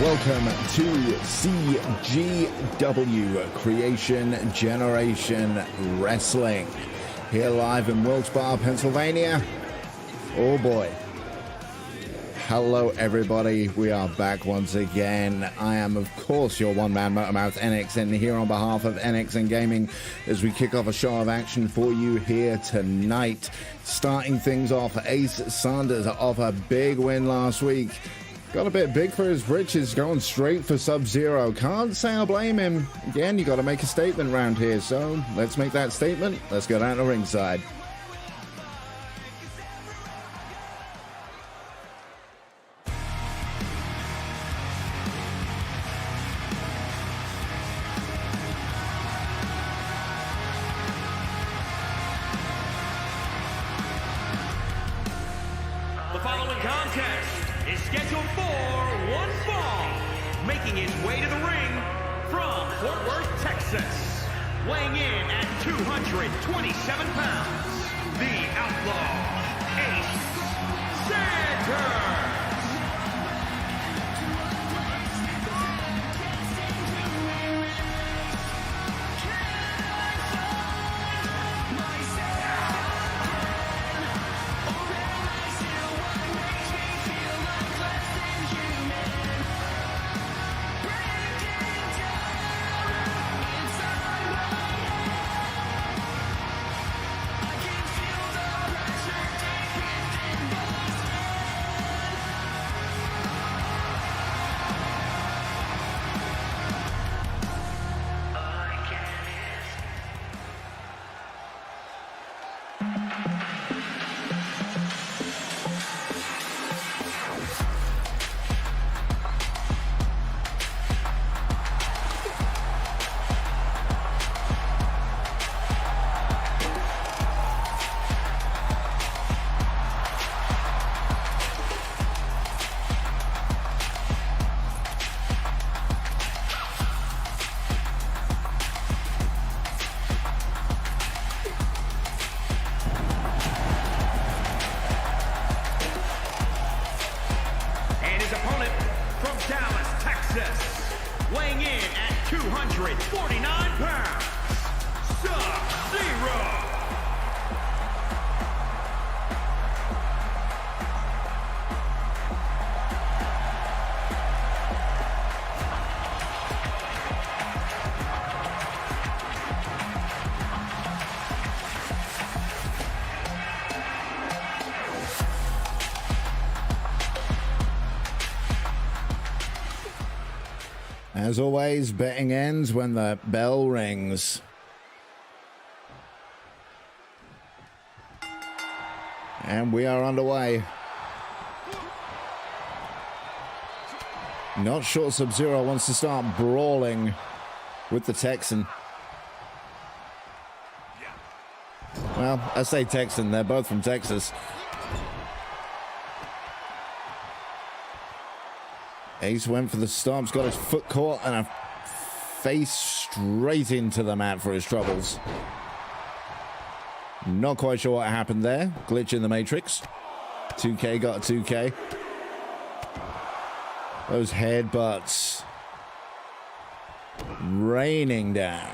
welcome to CGW Creation Generation Wrestling. Here live in Wilkes-Barre, Pennsylvania. Oh boy. Hello everybody, we are back once again. I am of course your one-man motormouth NXN here on behalf of NXN Gaming as we kick off a show of action for you here tonight. Starting things off, Ace Sanders off a big win last week. Got a bit big for his britches, going straight for Sub-Zero. Can't say I blame him. Again, you got to make a statement around here, so let's make that statement. Let's go down to ringside. The following contest is scheduled for one fall, making his way to the ring from Fort Worth, Texas, weighing in at 227 pounds, the Outlaw, Ace Sanders. Weighing in at 249 pounds, Sub-Zero. As always, betting ends when the bell rings. And we are underway. Not sure Sub-Zero wants to start brawling with the Texan. Well, I say Texan, they're both from Texas. Ace went for the stomps, got his foot caught, and a face straight into the mat for his troubles. Not quite sure what happened there. Glitch in the Matrix. 2K got a 2K. Those headbutts raining down.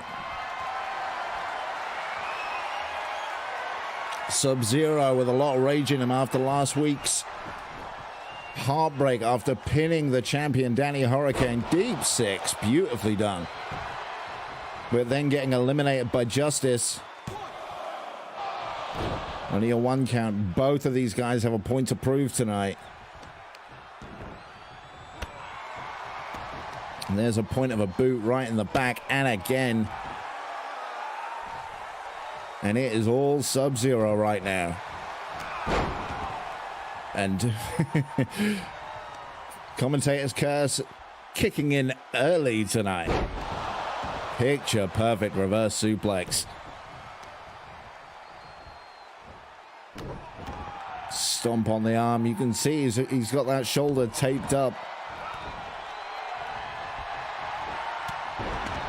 Sub-Zero with a lot of rage in him after last week's heartbreak after pinning the champion Danny Hurricane. Deep six, beautifully done. But then getting eliminated by Justice. Only a one count. Both of these guys have a point to prove tonight. And there's a point of a boot right in the back, and again. And it is all Sub-Zero right now. And commentator's curse kicking in early tonight. Picture perfect reverse suplex. Stomp on the arm. You can see he's got that shoulder taped up.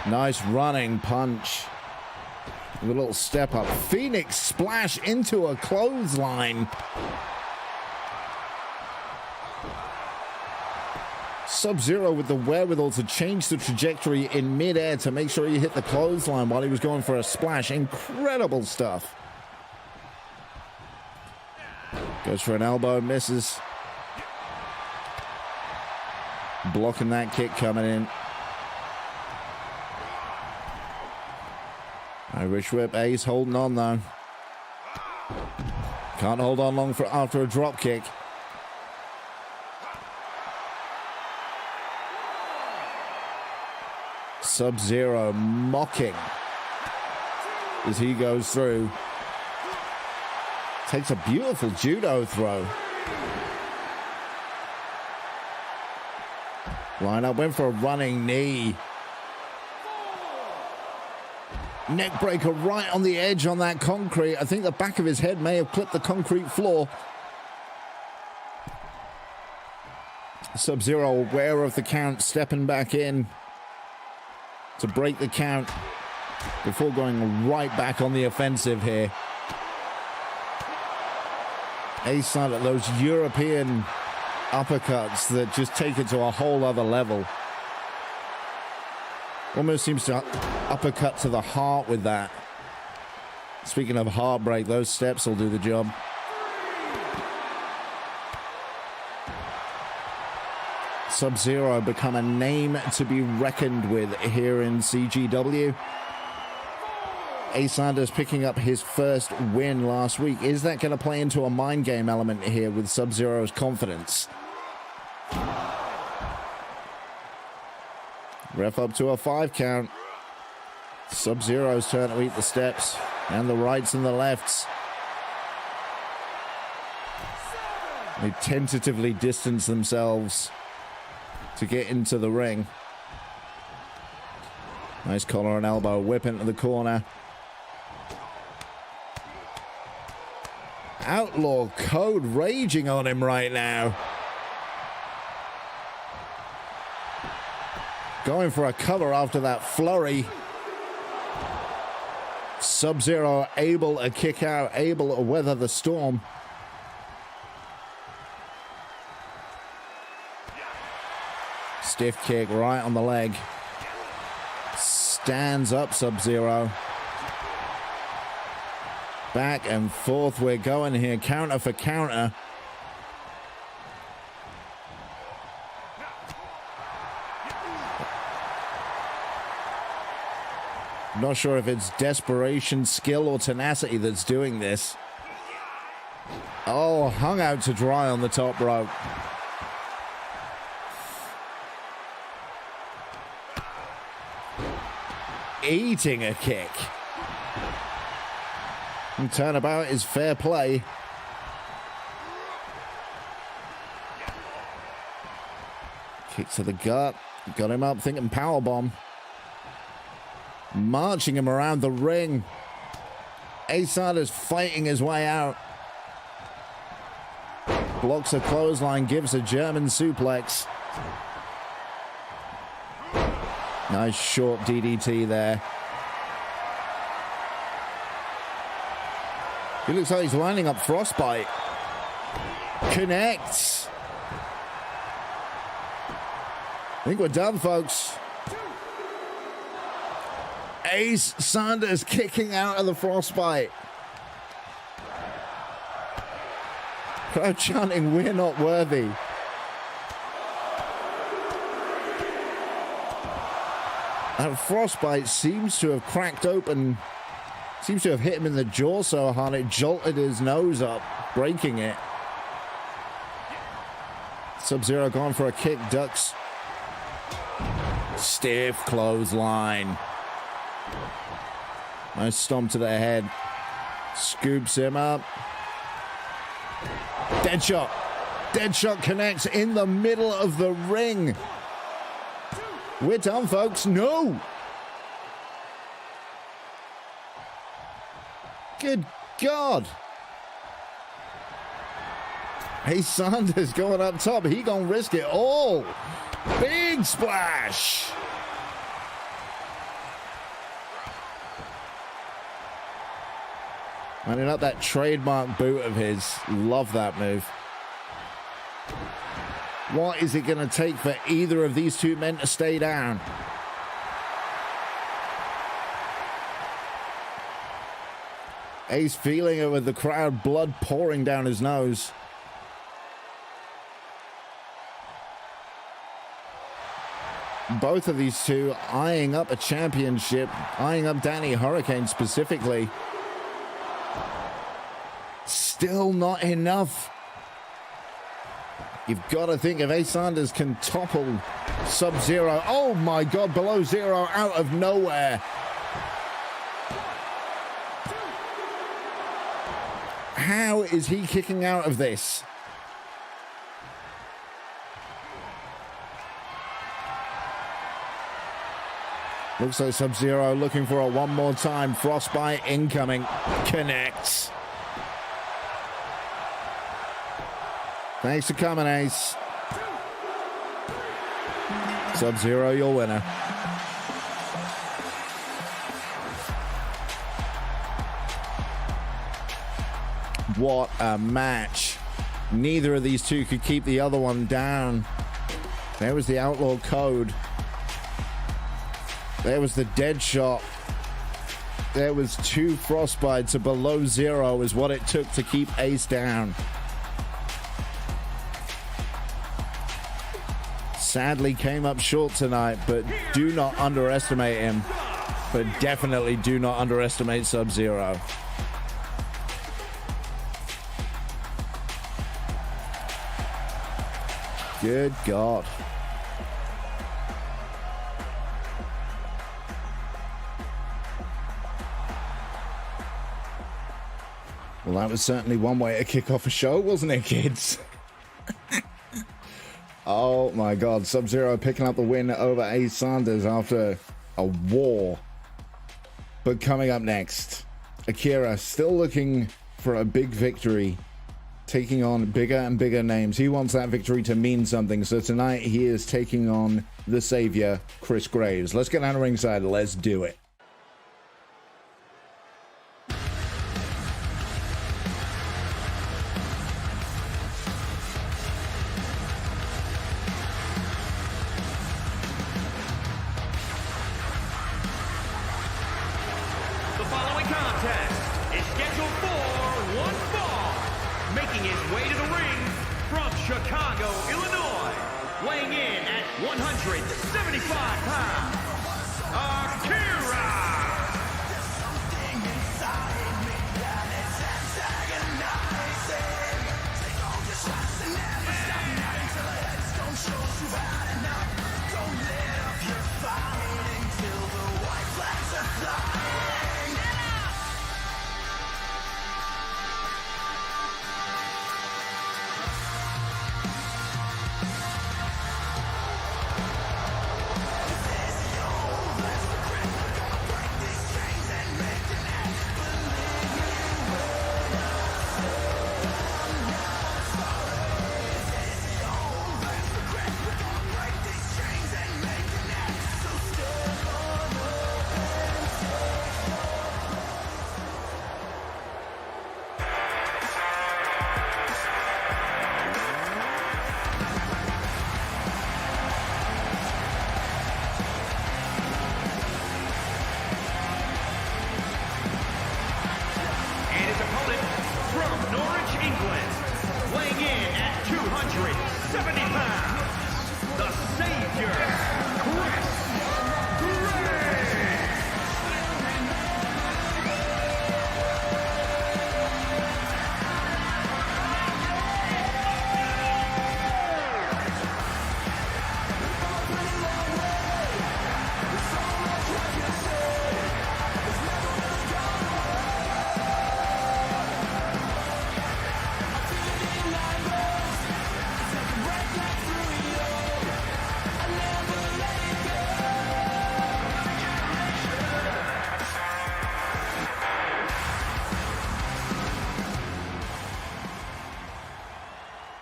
Nice running punch. With a little step up. Phoenix splash into a clothesline. Sub-Zero with the wherewithal to change the trajectory in midair to make sure he hit the clothesline while he was going for a splash. Incredible stuff. Goes for an elbow, misses. Blocking that kick coming in. Irish whip, Ace holding on though. Can't hold on long for after a drop kick. Sub-Zero mocking as he goes through. Takes a beautiful judo throw. Line up, went for a running knee. Neck breaker right on the edge on that concrete. I think the back of his head may have clipped the concrete floor. Sub-Zero aware of the count, stepping back in to break the count before going right back on the offensive here. Ace Hunt at those European uppercuts that just take it to a whole other level. Almost seems to uppercut to the heart with that. Speaking of heartbreak, those steps will do the job. Sub-Zero become a name to be reckoned with here in CGW. Ace Hunt picking up his first win last week. Is that going to play into a mind game element here with Sub-Zero's confidence? Ref up to a 5 count. Sub-Zero's turn to eat the steps and the rights and the lefts. They tentatively distance themselves to get into the ring. Nice collar and elbow, whip into the corner. Outlaw Code raging on him right now. Going for a cover after that flurry. Sub-Zero able to kick out, able to weather the storm. Stiff kick right on the leg. Stands up Sub-Zero. Back and forth we're going here, counter for counter. Not sure if it's desperation, skill, or tenacity that's doing this. Oh, hung out to dry on the top rope. Eating a kick. And turnabout is fair play. Kick to the gut. Got him up, thinking powerbomb. Marching him around the ring. Ace Hunt is fighting his way out. Blocks a clothesline, gives a German suplex. Nice short DDT there. He looks like he's lining up Frostbite. Connects. I think we're done, folks. Ace Sanders kicking out of the Frostbite. Crowd chanting, "We're not worthy." That Frostbite seems to have cracked open, seems to have hit him in the jaw so hard it jolted his nose up, breaking it. Sub-Zero gone for a kick, ducks. Stiff clothesline. Nice stomp to the head. Scoops him up. Dead shot. Dead shot connects in the middle of the ring. We're done, folks. No. Good God. Hey, Sanders going up top. He gonna risk it all. Big splash. Lining up that trademark boot of his. Love that move. What is it going to take for either of these two men to stay down? Ace feeling it with the crowd, blood pouring down his nose. Both of these two eyeing up a championship, eyeing up Danny Hurricane specifically. Still not enough. You've got to think if Ace Sanders can topple Sub-Zero. Oh my God, below zero out of nowhere. How is he kicking out of this? Looks like Sub-Zero looking for it one more time. Frostbite incoming. Connects. Thanks for coming, Ace. Sub-Zero, your winner. What a match. Neither of these two could keep the other one down. There was the Outlaw Code. There was the dead shot. There was two Frostbites. A below zero is what it took to keep Ace down. Sadly came up short tonight, but do not underestimate him. But definitely do not underestimate Sub-Zero. Good God. Well, that was certainly one way to kick off a show, wasn't it, kids? Oh my God, Sub-Zero picking up the win over Ace Sanders after a war. But coming up next, Akira still looking for a big victory, taking on bigger and bigger names. He wants that victory to mean something, so tonight he is taking on the savior, Chris Graves. Let's get down to ringside, let's do it. Chicago, Illinois, weighing in at 175 pounds, Akira!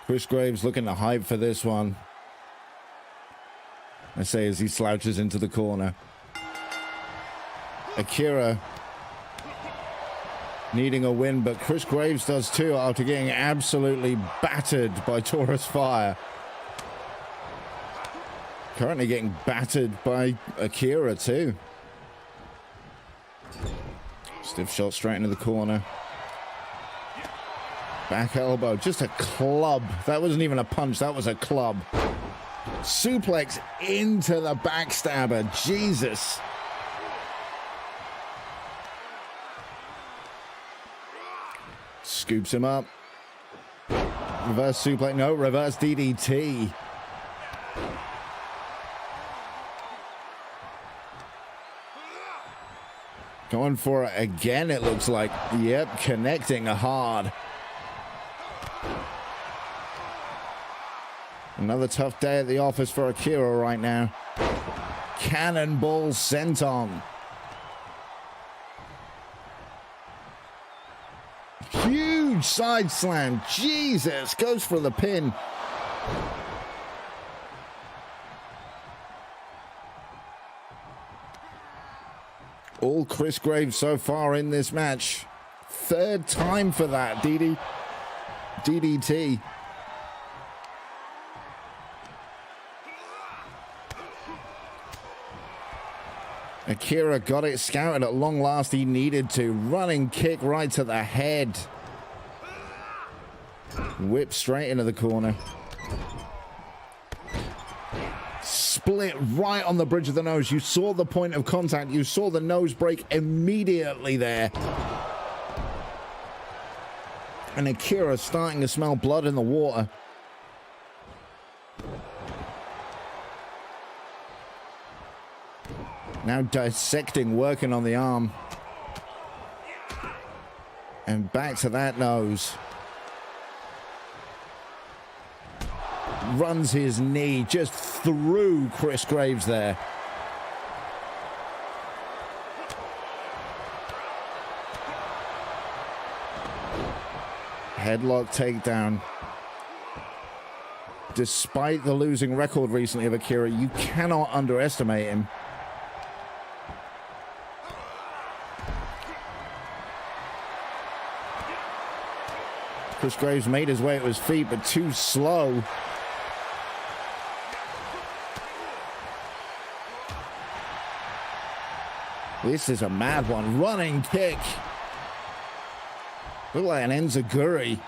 Chris Graves looking to hype for this one. I say as he slouches into the corner. Akira needing a win, but Chris Graves does too after getting absolutely battered by Taurus Fire. Currently getting battered by Akira too. Stiff shot straight into the corner. Back elbow, just a club. That wasn't even a punch, that was a club. Suplex into the backstabber, Jesus. Scoops him up. Reverse suplex, no, reverse DDT. Going for it again, it looks like. Yep, connecting hard. Another tough day at the office for Akira right now. Cannonball senton. Huge side slam. Jesus, goes for the pin. All Chris Graves so far in this match. Third time for that DDT. Akira got it scouted at long last. He needed to. Running kick right to the head. Whip straight into the corner. Split right on the bridge of the nose. You saw the point of contact. You saw the nose break immediately there. And Akira starting to smell blood in the water. Now dissecting, working on the arm. And back to that nose. Runs his knee just through Chris Graves there. Headlock takedown. Despite the losing record recently of Akira, you cannot underestimate him. Chris Graves made his way to his feet, but too slow. This is a mad one. Running kick. Look like an enziguri.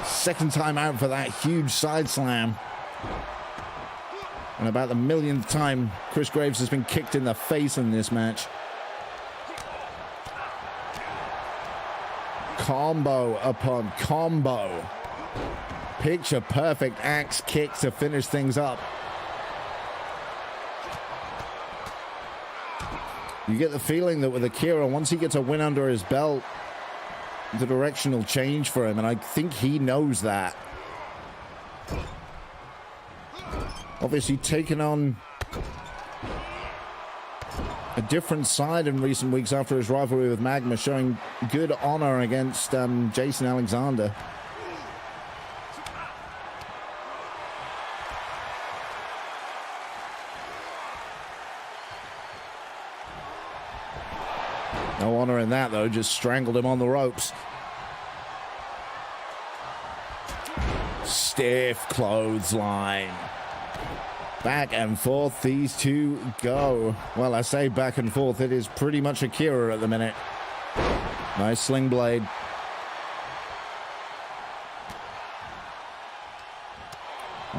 Second time out for that huge side slam. And about the millionth time Chris Graves has been kicked in the face in this match. Combo upon combo. Picture perfect axe kick to finish things up. You get the feeling that with Akira, once he gets a win under his belt, the direction will change for him, and I think he knows that. Obviously taking on a different side in recent weeks after his rivalry with Magma, showing good honor against Jason Alexander. No honor in that, though. Just strangled him on the ropes. Stiff clothesline. Back and forth these two go. Well, I say back and forth. It is pretty much Akira at the minute. Nice sling blade.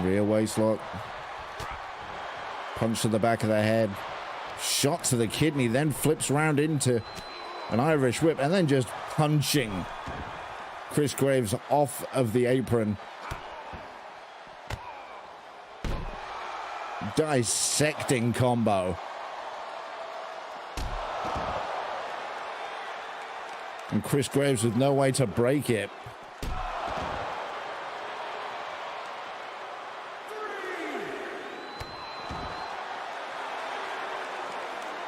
Rear waist lock. Punch to the back of the head. Shot to the kidney, then flips round into an Irish whip, and then just punching Chris Graves off of the apron. Dissecting combo. And Chris Graves with no way to break it.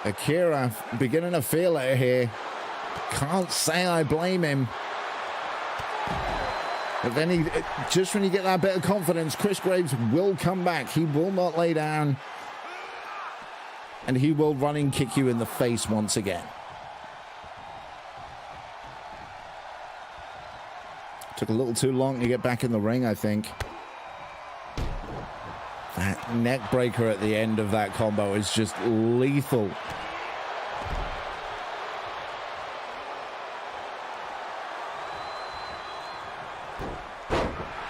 Akira beginning to feel it here. Can't say I blame him. But then just when you get that bit of confidence, Chris Graves will come back. He will not lay down. And he will running kick you in the face once again. Took a little too long to get back in the ring, I think. That neck breaker at the end of that combo is just lethal.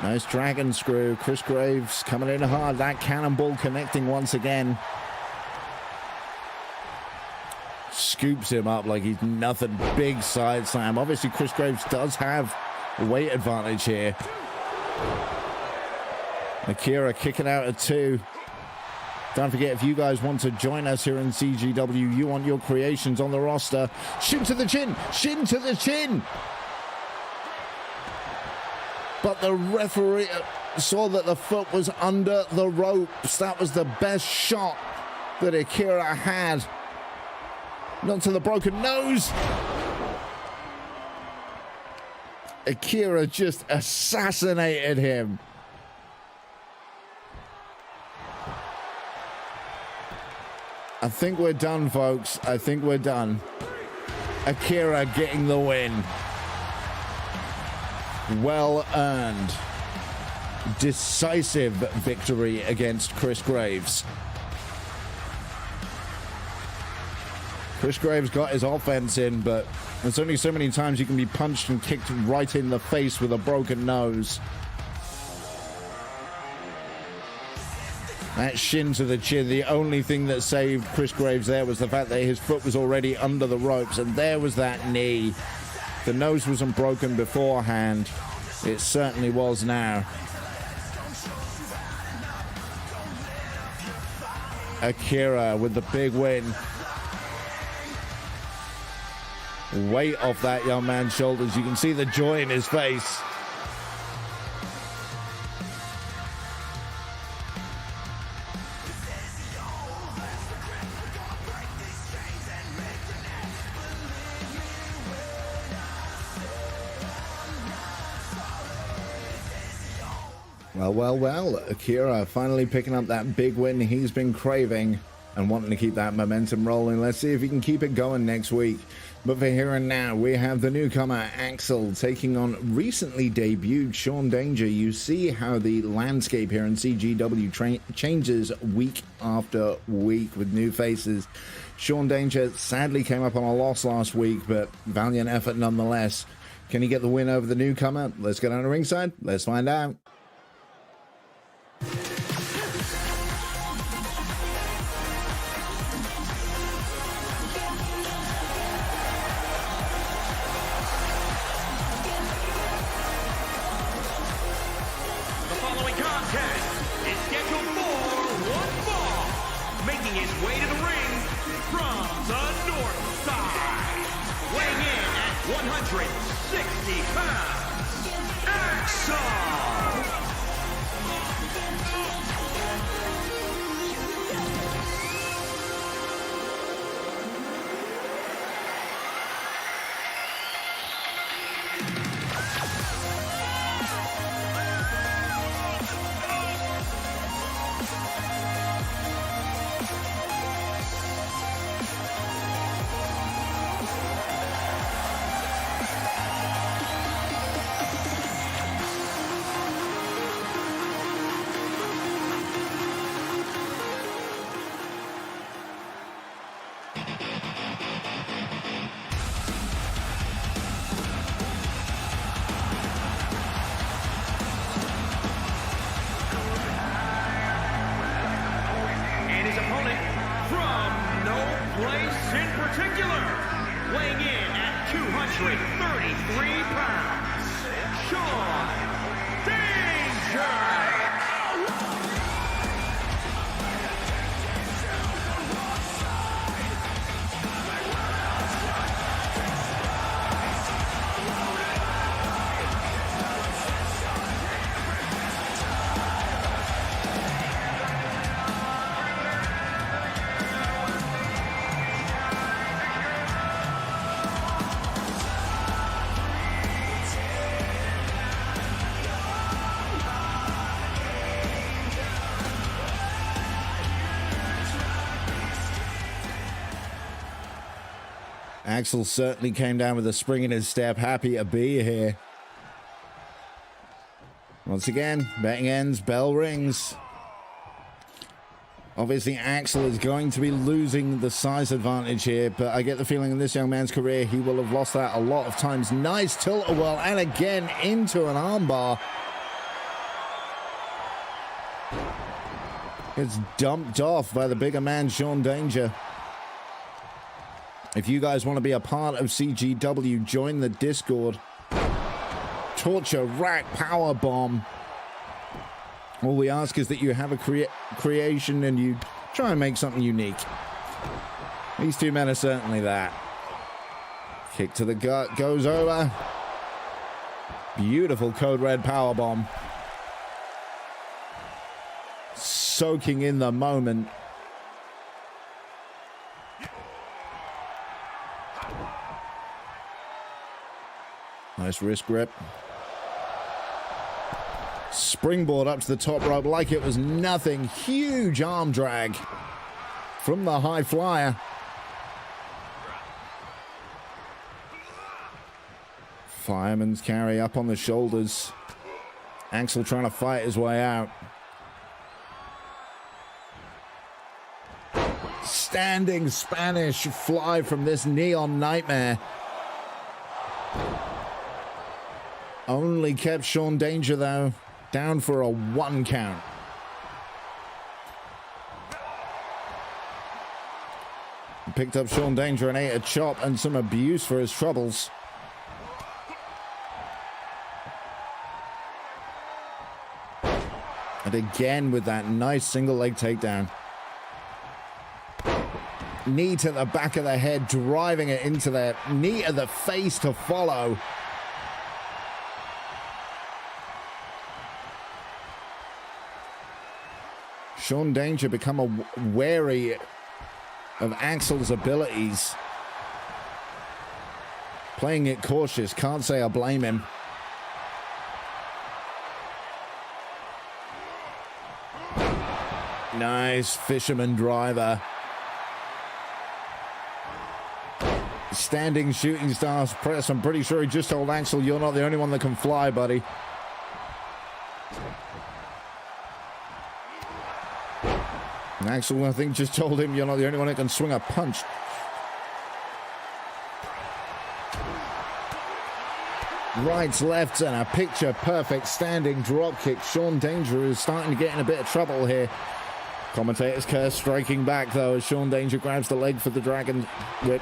Nice dragon screw. Chris Graves coming in hard. That cannonball connecting once again. Scoops him up like he's nothing. Big side slam. Obviously, Chris Graves does have a weight advantage here. Akira kicking out at 2. Don't forget, if you guys want to join us here in CGW, you want your creations on the roster. Shin to the chin. Shin to the chin. But the referee saw that the foot was under the ropes. That was the best shot that Akira had. Not to the broken nose. Akira just assassinated him. I think we're done, folks. I think we're done. Akira getting the win. Well earned. Decisive victory against Chris Graves. Chris Graves got his offense in, but there's only so many times you can be punched and kicked right in the face with a broken nose. That shin to the chin, the only thing that saved Chris Graves there was the fact that his foot was already under the ropes, and there was that knee. The nose wasn't broken beforehand. It certainly was now. Akira with the big win. Weight off that young man's shoulders. You can see the joy in his face. Well, Akira finally picking up that big win he's been craving and wanting to keep that momentum rolling. Let's see if he can keep it going next week. But for here and now, we have the newcomer Axel taking on recently debuted Shawn Danger. You see how the landscape here in CGW changes week after week with new faces. Shawn Danger sadly came up on a loss last week, but valiant effort nonetheless. Can he get the win over the newcomer? Let's get on the ringside. Let's find out. Way to the ring from the north side, weighing in at 160 pounds, Axel! In particular, weighing in at 233 pounds, Shawn Danger! Axel certainly came down with a spring in his step. Happy to be here. Once again, betting ends, bell rings. Obviously, Axel is going to be losing the size advantage here, but I get the feeling in this young man's career, he will have lost that a lot of times. Nice tilt-a-whirl, and again into an armbar. It's dumped off by the bigger man, Shawn Danger. If you guys want to be a part of CGW, join the Discord. Torture rack power bomb. All we ask is that you have a creation and you try and make something unique. These two men are certainly that. Kick to the gut, goes over. Beautiful code red power bomb. Soaking in the moment. Nice wrist grip. Springboard up to the top rope like it was nothing. Huge arm drag from the high flyer. Fireman's carry up on the shoulders. Axel trying to fight his way out. Standing Spanish fly from this neon nightmare. Only kept Shawn Danger, though, down for a 1 count. Picked up Shawn Danger and ate a chop and some abuse for his troubles. And again with that nice single leg takedown. Knee to the back of the head, driving it into the knee to the face to follow. Shawn Danger become wary of Axel's abilities. Playing it cautious, can't say I blame him. Nice fisherman driver. Standing shooting stars press. I'm pretty sure he just told Axel, you're not the only one that can fly, buddy. And Axel, I think, just told him, you're not the only one that can swing a punch. Rights, lefts, and a picture-perfect standing drop kick. Shawn Danger is starting to get in a bit of trouble here. Commentator's curse striking back, though, as Shawn Danger grabs the leg for the dragon whip.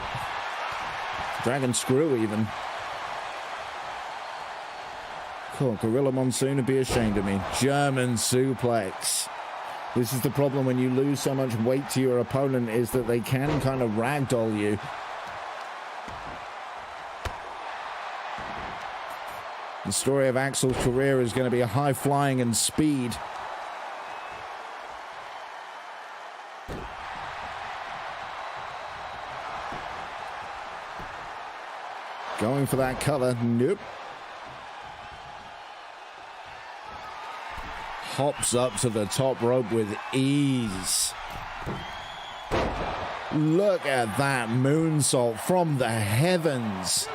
Dragon screw, even. Cool, Gorilla Monsoon would be ashamed of me. German suplex. This is the problem when you lose so much weight to your opponent, is that they can kind of ragdoll you. The story of Axel's career is going to be a high flying and speed. Going for that cover. Nope. Hops up to the top rope with ease. Look at that moonsault from the heavens.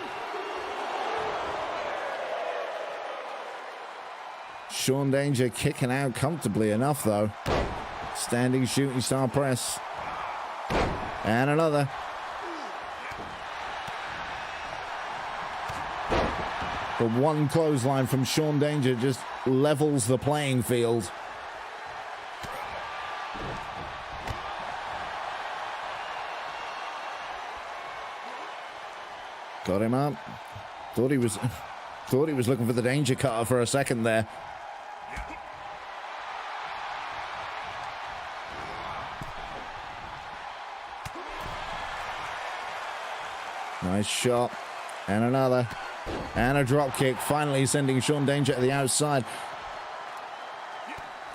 Shawn Danger kicking out comfortably enough, though. Standing shooting star press. And another. But one clothesline from Shawn Danger just levels the playing field. Got him up. Thought he was looking for the danger cutter for a second there. Nice shot. And another. And a drop kick, finally sending Shawn Danger to the outside.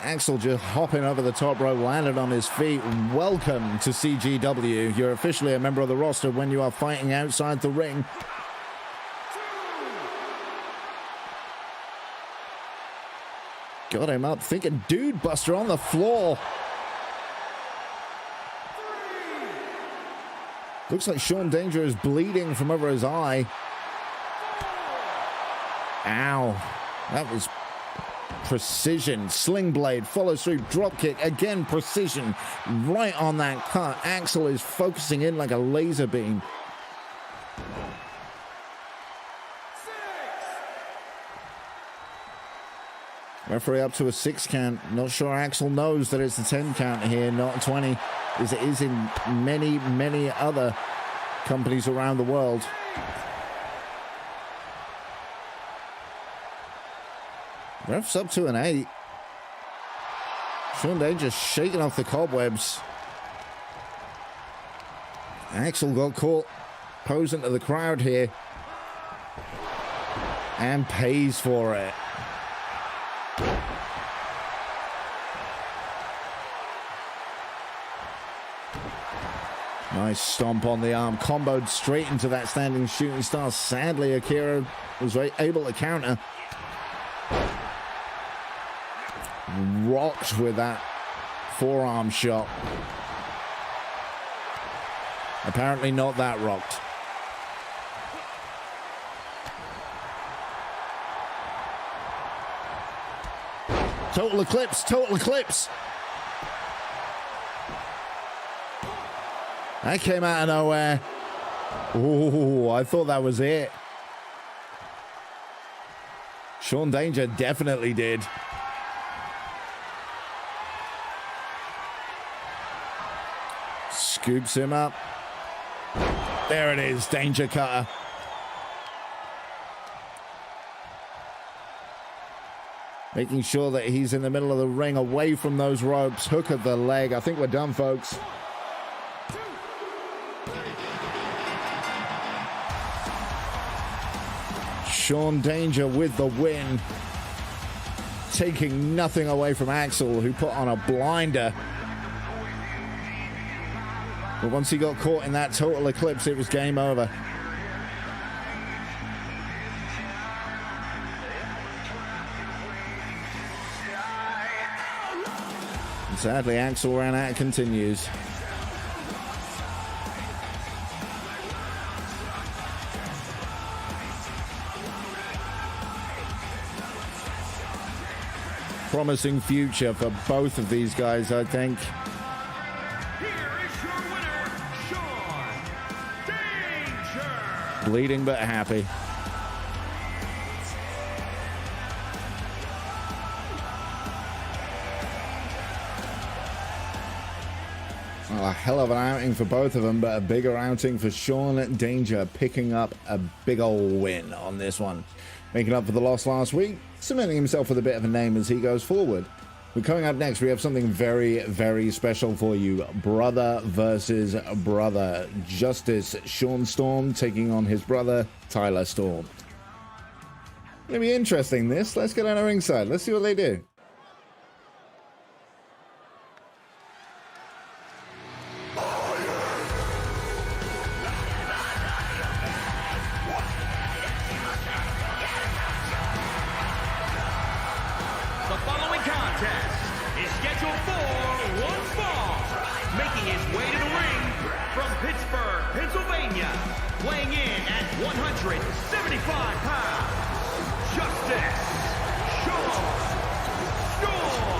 Axel just hopping over the top rope, landed on his feet. Welcome to CGW. You're officially a member of the roster when you are fighting outside the ring. Got him up, thinking dude buster on the floor. Looks like Shawn Danger is bleeding from over his eye. Ow. That was Precision, sling blade, follows through, drop kick, again precision, right on that cut. Axel is focusing in like a laser beam. Referee up to a 6 count. Not sure Axel knows that it's a 10 count here, not a 20, as it is in many, many other companies around the world. Ref's up to an 8. Shawn Danger shaking off the cobwebs. Axel got caught posing to the crowd here and pays for it. Nice stomp on the arm, comboed straight into that standing shooting star. Sadly, Akira was able to counter. Rocked with that forearm shot. Apparently not that rocked. Total eclipse, total eclipse. That came out of nowhere. Ooh, I thought that was it. Shawn Danger definitely did. Scoops him up. There it is, Danger Cutter. Making sure that he's in the middle of the ring, away from those ropes. Hook of the leg. I think we're done, folks. Shawn Danger with the win. Taking nothing away from Axel, who put on a blinder. But once he got caught in that total eclipse, it was game over. And sadly, Axel ran out. Continues. Promising future for both of these guys, I think. Bleeding but happy. Well, a hell of an outing for both of them, but a bigger outing for Shawn Danger, picking up a big old win on this one. Making up for the loss last week, cementing himself with a bit of a name as he goes forward. But coming up next, we have something very, very special for you. Brother versus brother. Justice Sean Storm taking on his brother, Tyler Storm. Gonna be interesting, this. Let's get on the ringside. Let's see what they do. Weighing in at 175 pounds, Justice Sean Storm.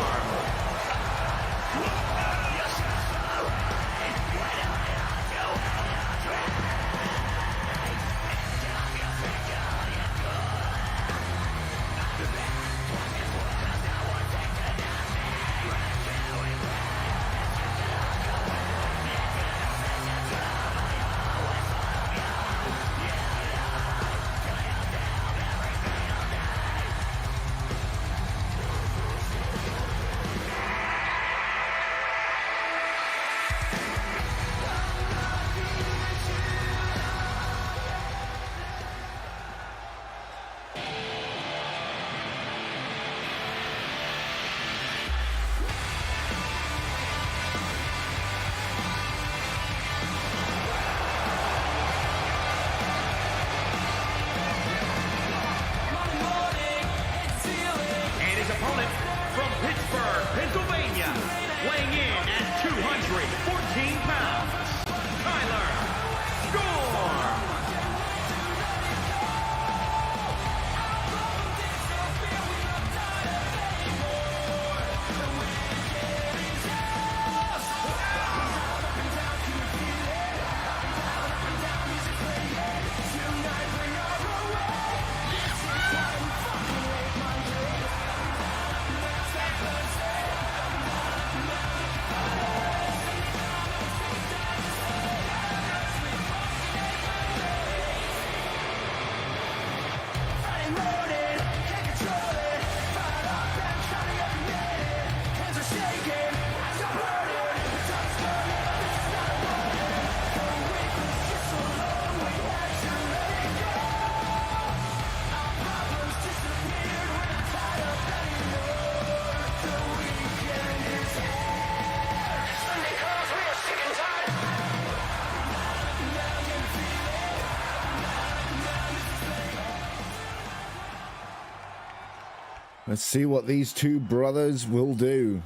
Let's see what these two brothers will do.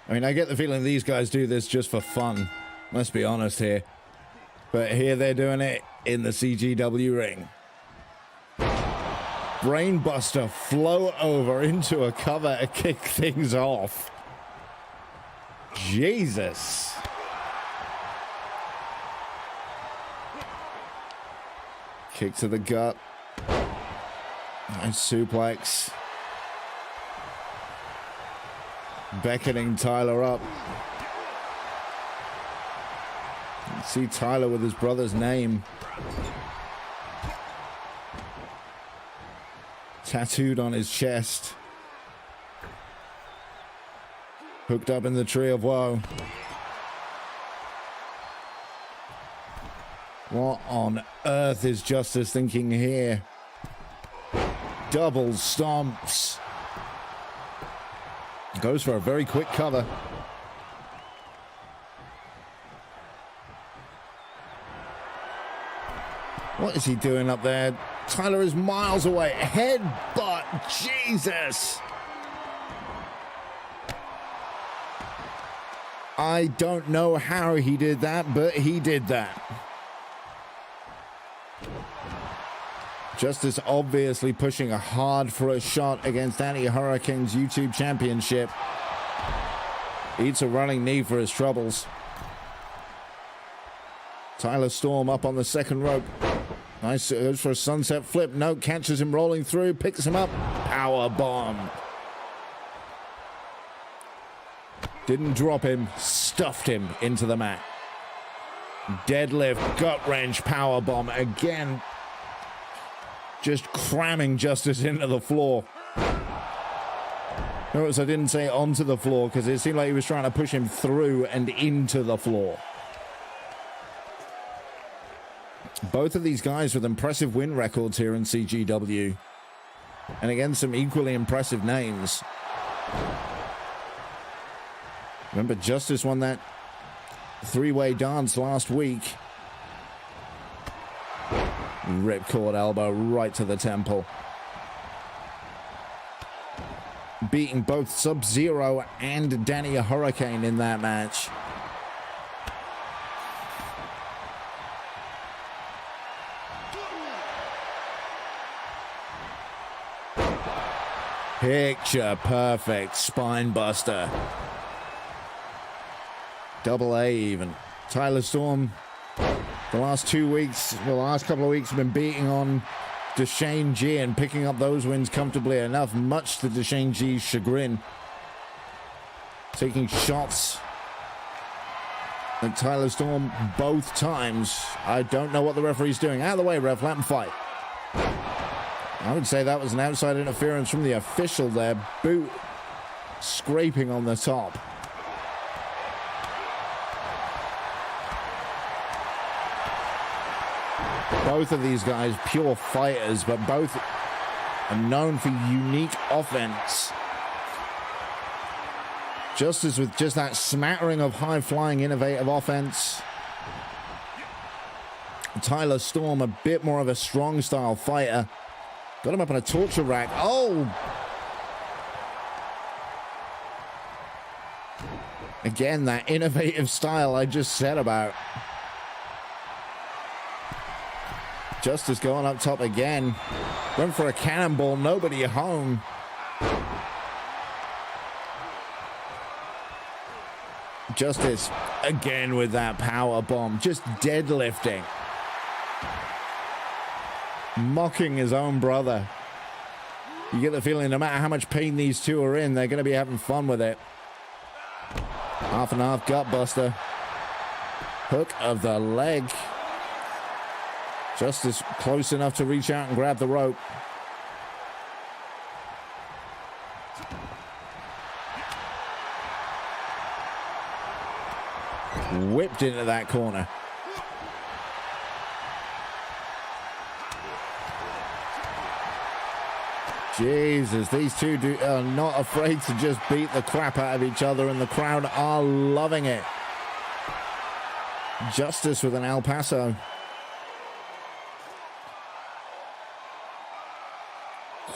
I mean, I get the feeling these guys do this just for fun. Let's be honest here. But here they're doing it in the CGW ring. Brainbuster flow over into a cover to kick things off. Jesus. Kick to the gut. Nice suplex. Beckoning Tyler up. See Tyler with his brother's name tattooed on his chest. Hooked up in the tree of woe. What on earth is Justice thinking here? Double stomps. Goes for a very quick cover. What is he doing up there? Tyler is miles away. Headbutt. Jesus. I don't know how he did that, but he did that. Justice obviously pushing hard for a shot against Danny Hurricane's YouTube championship. Eats a running knee for his troubles. Tyler Storm up on the second rope. Nice, goes for a sunset flip. No, catches him rolling through, picks him up. Power bomb. Didn't drop him, stuffed him into the mat. Deadlift, gut wrench, power bomb again. Just cramming Justice into the floor. Notice I didn't say onto the floor because it seemed like he was trying to push him through and into the floor. Both of these guys with impressive win records here in CGW. And again, some equally impressive names. Remember, Justice won that three-way dance last week. Ripcord elbow right to the temple. Beating both Sub-Zero and Danny Hurricane in that match. Picture perfect spine buster. Double A even. Tyler Storm, the last 2 weeks, well, the last couple of weeks have been beating on Deshane G and picking up those wins comfortably enough, much to Deshane G's chagrin. Taking shots at Tyler Storm both times. I don't know what the referee's doing. Out of the way, ref, let him fight. I would say that was an outside interference from the official there. Boot scraping on the top. Both of these guys, pure fighters, but both are known for unique offense. Justice with just that smattering of high-flying, innovative offense. Tyler Storm, a bit more of a strong-style fighter. Got him up on a torture rack. Oh! Again, that innovative style I just said about. Justice going up top again. Went for a cannonball, nobody home. Justice again with that power bomb, just deadlifting. Mocking his own brother. You get the feeling no matter how much pain these two are in, they're going to be having fun with it. Half and half gut buster. Hook of the leg. Justice close enough to reach out and grab the rope. Whipped into that corner. Jesus, these two are not afraid to just beat the crap out of each other, and the crowd are loving it. Justice with an El Paso.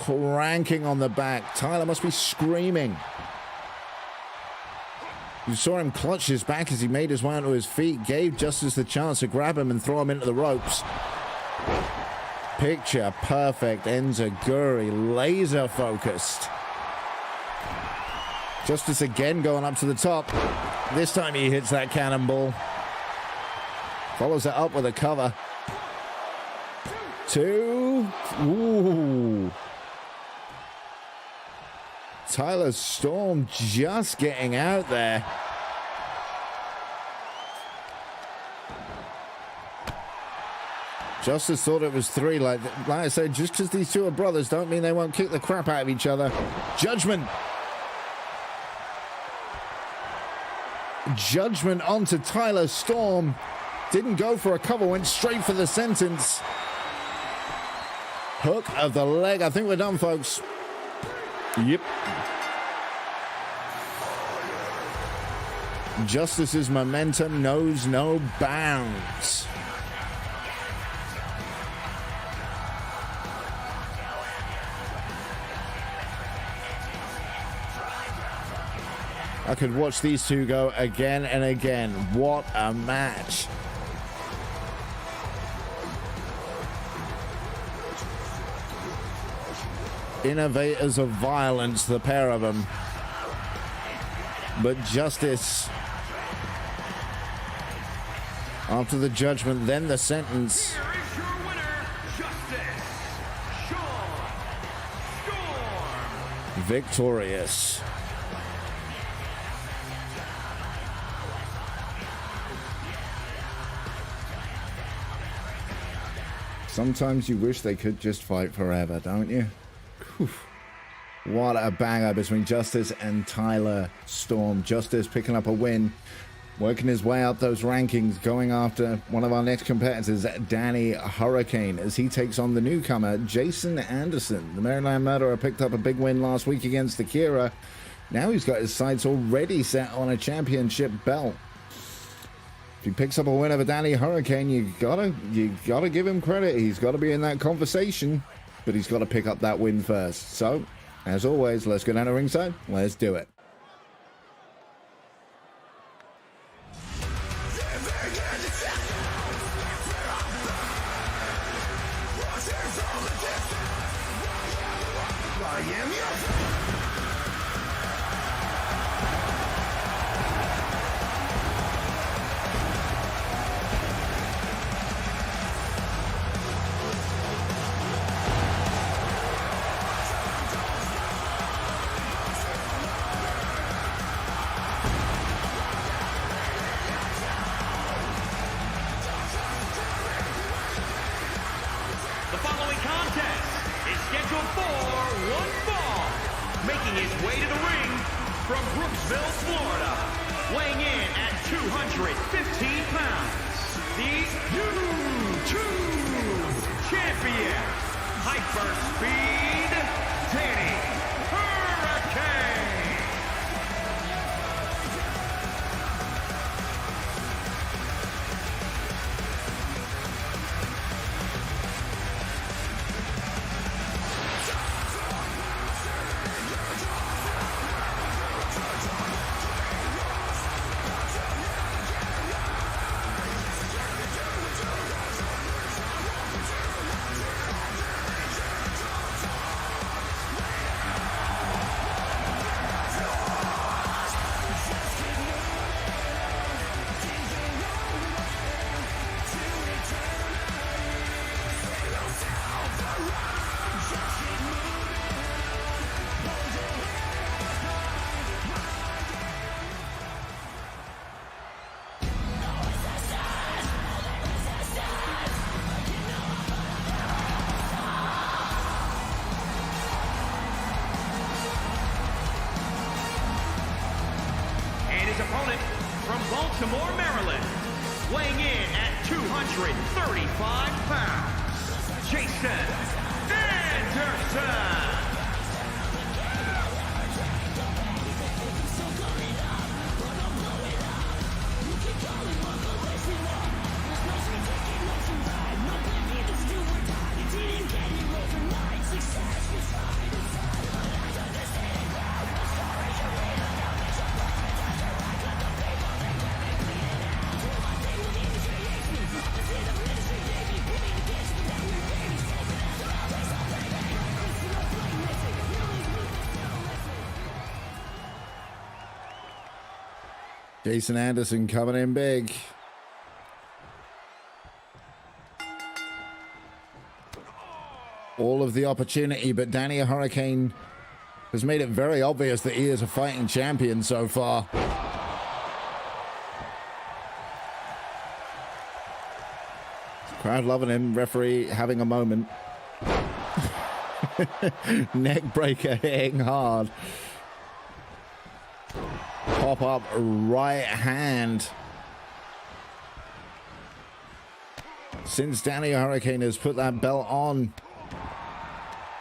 cranking on the back. Tyler must be screaming. You saw him clutch his back as he made his way onto his feet, gave Justice the chance to grab him and throw him into the ropes. Picture perfect enziguri, laser focused. Justice again going up to the top. This time he hits that cannonball. Follows it up with a cover. 2. Ooh. Tyler Storm just getting out there. Justice thought it was 3. Like I said, just because these two are brothers don't mean they won't kick the crap out of each other. Judgment. Judgment onto Tyler Storm. Didn't go for a cover, went straight for the sentence. Hook of the leg. I think we're done, folks. Yep. Justice's momentum knows no bounds. I could watch these two go again and again. What a match. Innovators of violence, the pair of them. But Justice, after the judgment, then the sentence. Here is your winner, Justice, Storm. Victorious. Sometimes you wish they could just fight forever, don't you? Whew. What a banger between Justice and Tyler Storm. Justice picking up a win, working his way up those rankings, going after one of our next competitors, Danny Hurricane, as he takes on the newcomer, Jason Anderson. The Maryland Murderer picked up a big win last week against Akira. Now he's got his sights already set on a championship belt. If he picks up a win over Danny Hurricane, you gotta give him credit. He's got to be in that conversation, but he's got to pick up that win first. So, as always, let's go down to ringside. Let's do it. Baltimore, Maryland, weighing in at 235 pounds, Jason Anderson. Jason Anderson coming in big. All of the opportunity, but Danny Hurricane has made it very obvious that he is a fighting champion so far. Crowd loving him, referee having a moment. Neck breaker hitting hard. Pop up right hand. Since Danny Hurricane has put that belt on,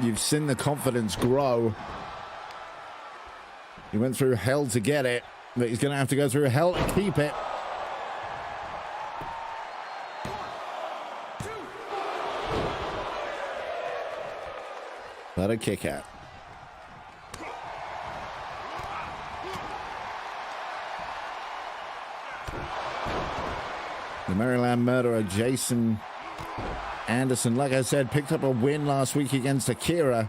you've seen the confidence grow. He went through hell to get it, but he's going to have to go through hell to keep it. Let a kick out. The Maryland Murderer, Jason Anderson, like I said, picked up a win last week against Akira,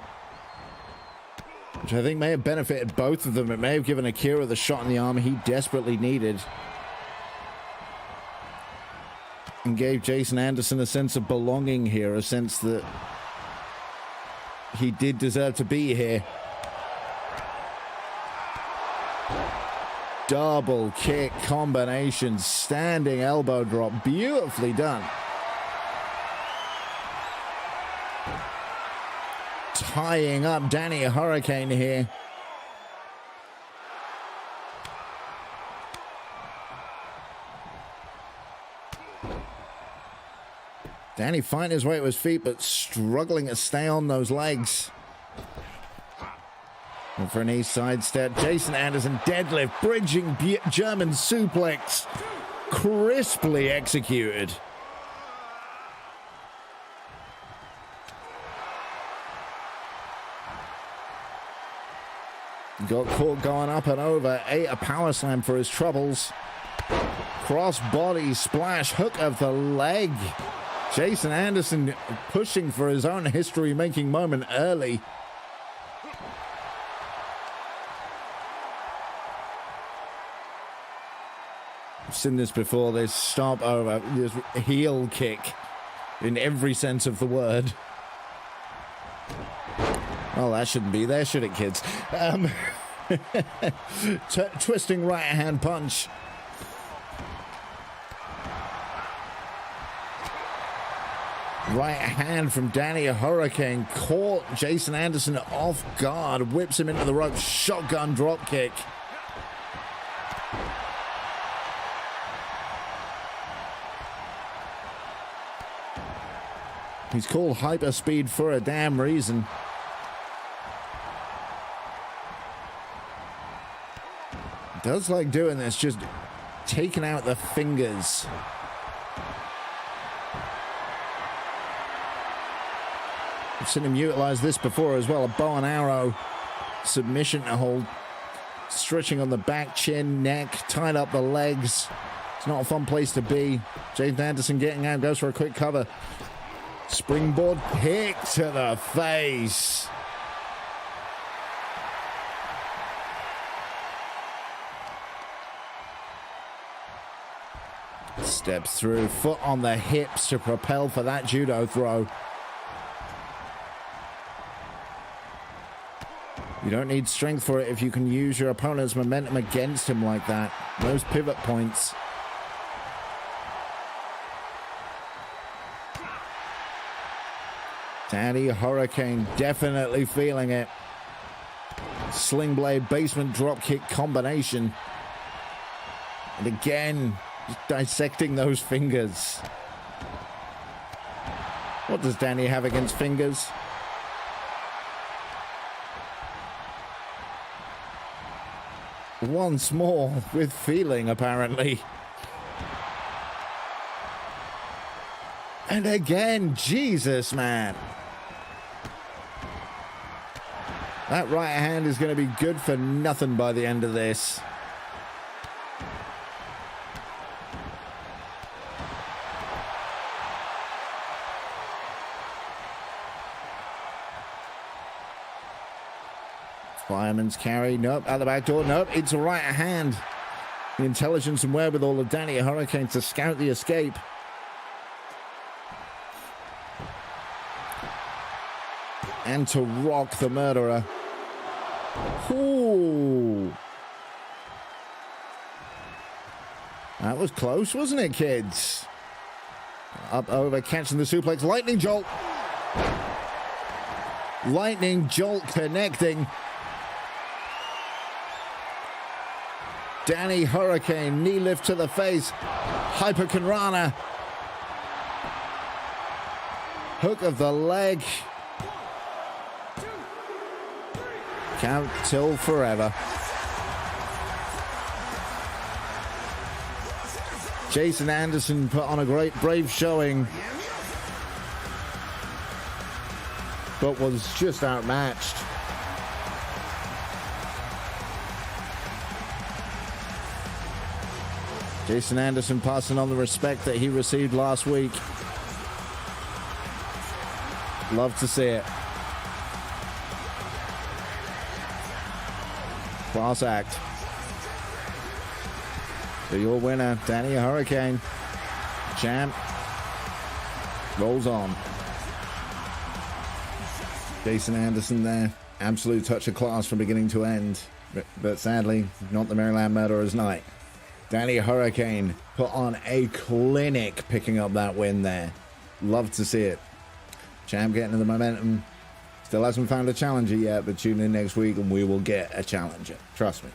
which I think may have benefited both of them. It may have given Akira the shot in the arm he desperately needed, and gave Jason Anderson a sense of belonging here, a sense that he did deserve to be here. Double kick combination, standing elbow drop, beautifully done. Tying up Danny Hurricane here. Danny finding his way to his feet, but struggling to stay on those legs. And for an east side step, Jason Anderson deadlift, bridging German suplex, crisply executed. Got caught going up and over, ate a power slam for his troubles. Cross body splash, hook of the leg. Jason Anderson pushing for his own history-making moment early. I've seen this before, this stop over, this heel kick in every sense of the word. Well, that shouldn't be there, should it, kids? Twisting right hand punch. Right hand from Danny Hurricane caught Jason Anderson off guard, whips him into the ropes, shotgun drop kick. He's called hyperspeed for a damn reason. Does like doing this, just taking out the fingers. I've seen him utilize this before as well, a bow and arrow submission to hold, stretching on the back, chin, neck, tied up the legs. It's not a fun place to be. James Anderson getting out, goes for a quick cover. Springboard kick to the face. Steps through, foot on the hips to propel for that judo throw. You don't need strength for it if you can use your opponent's momentum against him like that. Those pivot points. Danny Hurricane definitely feeling it. Sling blade basement drop kick combination. And again, just dissecting those fingers. What does Danny have against fingers? Once more with feeling, apparently. And again, Jesus, man. That right hand is going to be good for nothing by the end of this. Fireman's carry. Nope. Out the back door. Nope. It's a right hand. The intelligence and wherewithal of Danny Hurricane to scout the escape. And to rock the murderer. Ooh. That was close, wasn't it, kids? Up over, catching the suplex. Lightning jolt. Lightning jolt connecting. Danny Hurricane, knee lift to the face. Hypercanrana. Hook of the leg. Count till forever. Jason Anderson put on a great brave showing, but was just outmatched. Jason Anderson passing on the respect that he received last week. Love to see it. Class act. So your winner, Danny Hurricane. Champ. Rolls on. Jason Anderson there. Absolute touch of class from beginning to end. But sadly, not the Maryland Murderer's night. Danny Hurricane put on a clinic picking up that win there. Love to see it. Champ getting the momentum. Still hasn't found a challenger yet, but tune in next week and we will get a challenger. Trust me.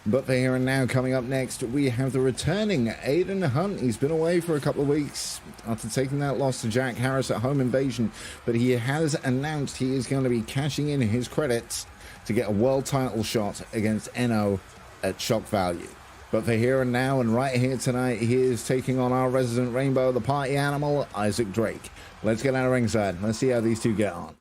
But for here and now, coming up next, we have the returning Aidan Hunt. He's been away for a couple of weeks after taking that loss to Jack Harris at Home Invasion, but he has announced he is going to be cashing in his credits to get a world title shot against Enno at shock value. But for here and now, and right here tonight, he is taking on our resident Rainbow, the party animal, Isaac Drake. Let's get out of ringside. Let's see how these two get on.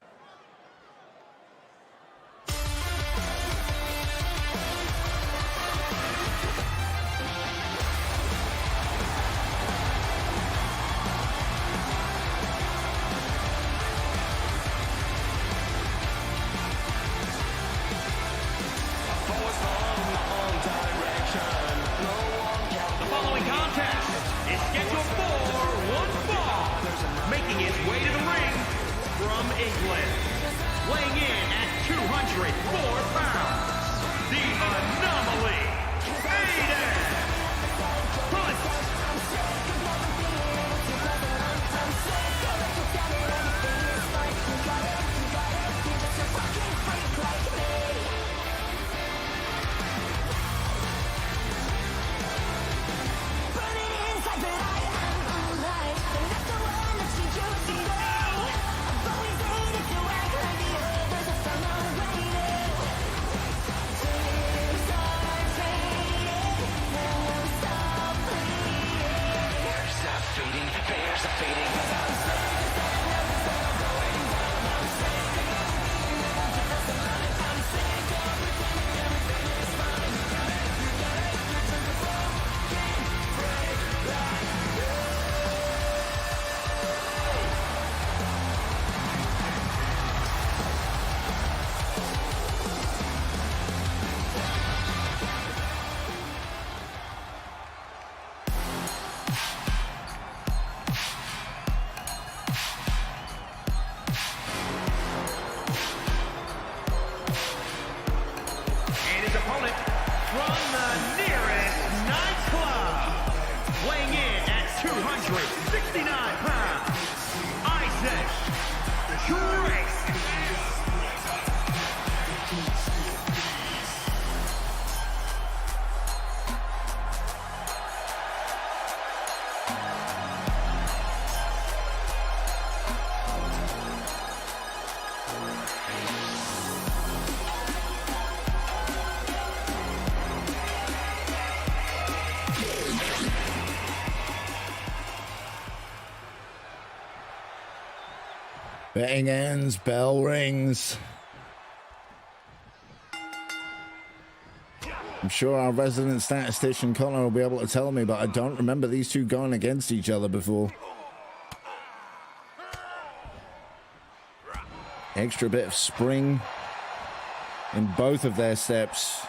Betting ends, bell rings. I'm sure our resident statistician Connor will be able to tell me, but I don't remember these two going against each other before. Extra bit of spring in both of their steps.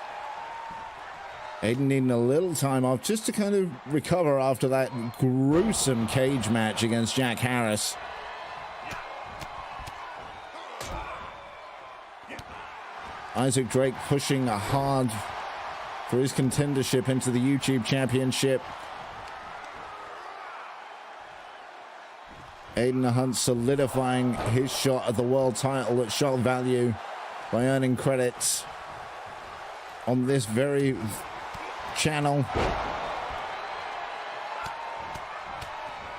Aidan needing a little time off just to kind of recover after that gruesome cage match against Jack Harris. Isaac Drake pushing hard for his contendership into the YouTube Championship. Aidan Hunt solidifying his shot at the world title at shock value by earning credits on this very channel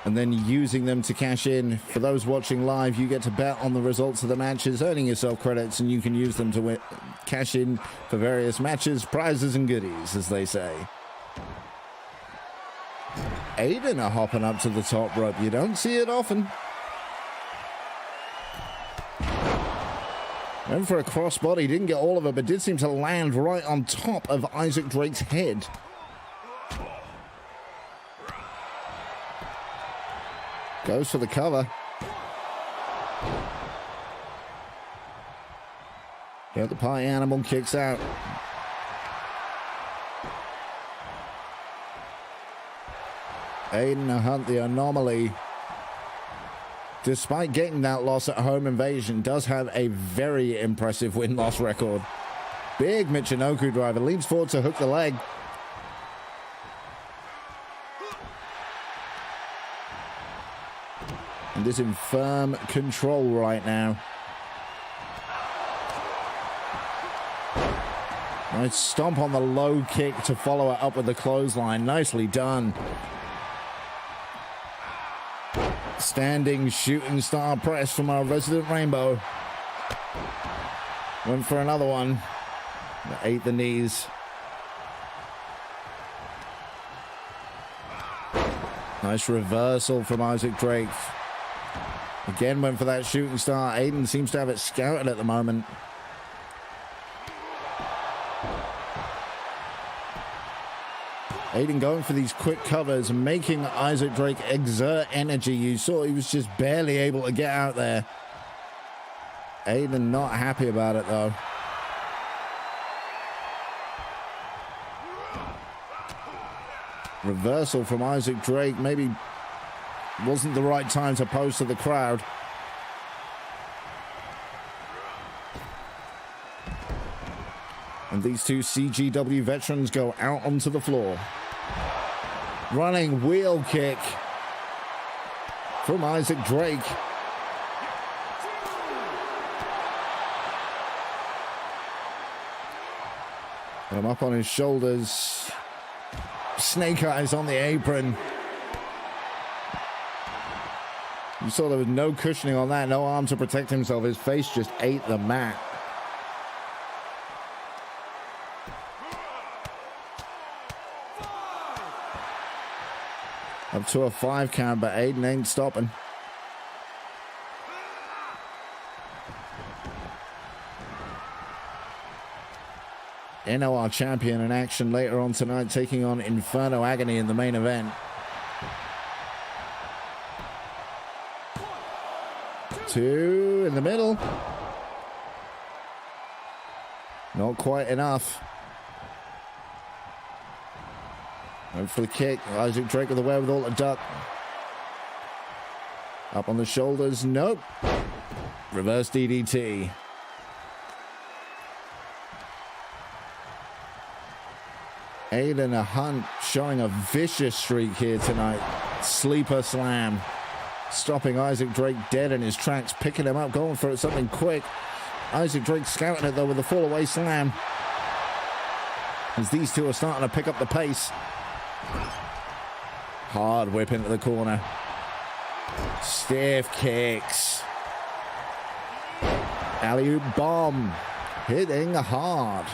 and then using them to cash in. For those watching live, you get to bet on the results of the matches, earning yourself credits, and you can use them to cash in for various matches, prizes, and goodies, as they say. Aidan are hopping up to the top rope. You don't see it often. Went for a crossbody, didn't get all of it, but did seem to land right on top of Isaac Drake's head. Goes for the cover. But the party animal kicks out. Aidan Hunt, the anomaly, despite getting that loss at home invasion, does have a very impressive win-loss record. Big Michinoku driver, leans forward to hook the leg. And is in firm control right now. Nice stomp on the low kick to follow it up with the clothesline. Nicely done. Standing shooting star press from our resident Rainbow. Went for another one. Ate the knees. Nice reversal from Isaac Drake. Again went for that shooting star. Aidan seems to have it scouted at the moment. Aidan going for these quick covers, making Isaac Drake exert energy. You saw he was just barely able to get out there. Aidan not happy about it though. Reversal from Isaac Drake. Maybe wasn't the right time to pose to the crowd. And these two CGW veterans go out onto the floor. Running wheel kick from Isaac Drake. Got him up on his shoulders. Snake eyes on the apron. You saw there was no cushioning on that, no arm to protect himself. His face just ate the mat. Up to a 5 count, but Aidan ain't stopping. Enno, our champion, in action later on tonight, taking on Inferno Agony in the main event. 2 in the middle. Not quite enough. Went for the kick. Isaac Drake with the wherewithal to duck. Up on the shoulders. Nope. Reverse DDT. Aidan Hunt showing a vicious streak here tonight. Sleeper slam. Stopping Isaac Drake dead in his tracks. Picking him up. Going for something quick. Isaac Drake scouting it though with a fall away slam. As these two are starting to pick up the pace. Hard whip into the corner. Stiff kicks. Alley-oop bomb. Hitting hard.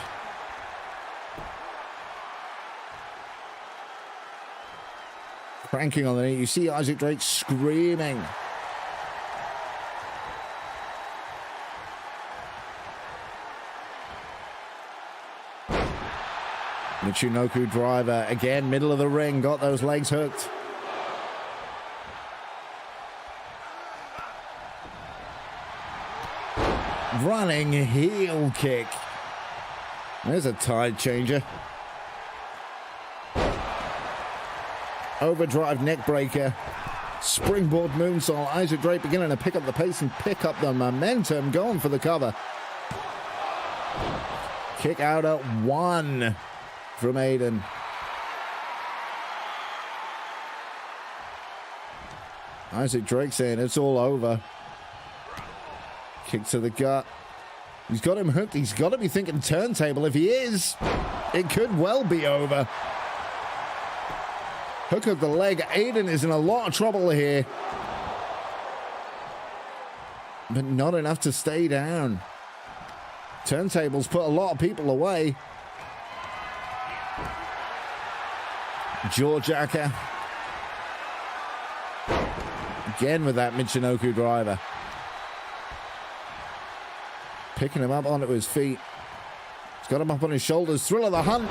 Cranking on the knee. You see Isaac Drake screaming. Michinoku driver again, middle of the ring, got those legs hooked. Running heel kick. There's a tide changer. Overdrive neck breaker. Springboard moonsault. Isaac Drake beginning to pick up the pace and pick up the momentum. Going for the cover. Kick out at 1 from Aidan. Isaac Drake saying it's all over. Kick to the gut. He's got him hooked. He's got to be thinking turntable. If he is, it could well be over. Hook of the leg. Aidan is in a lot of trouble here. But not enough to stay down. Turntables put a lot of people away. Jawjacker. Again with that Michinoku driver. Picking him up onto his feet. He's got him up on his shoulders. Thrill of the Hunt.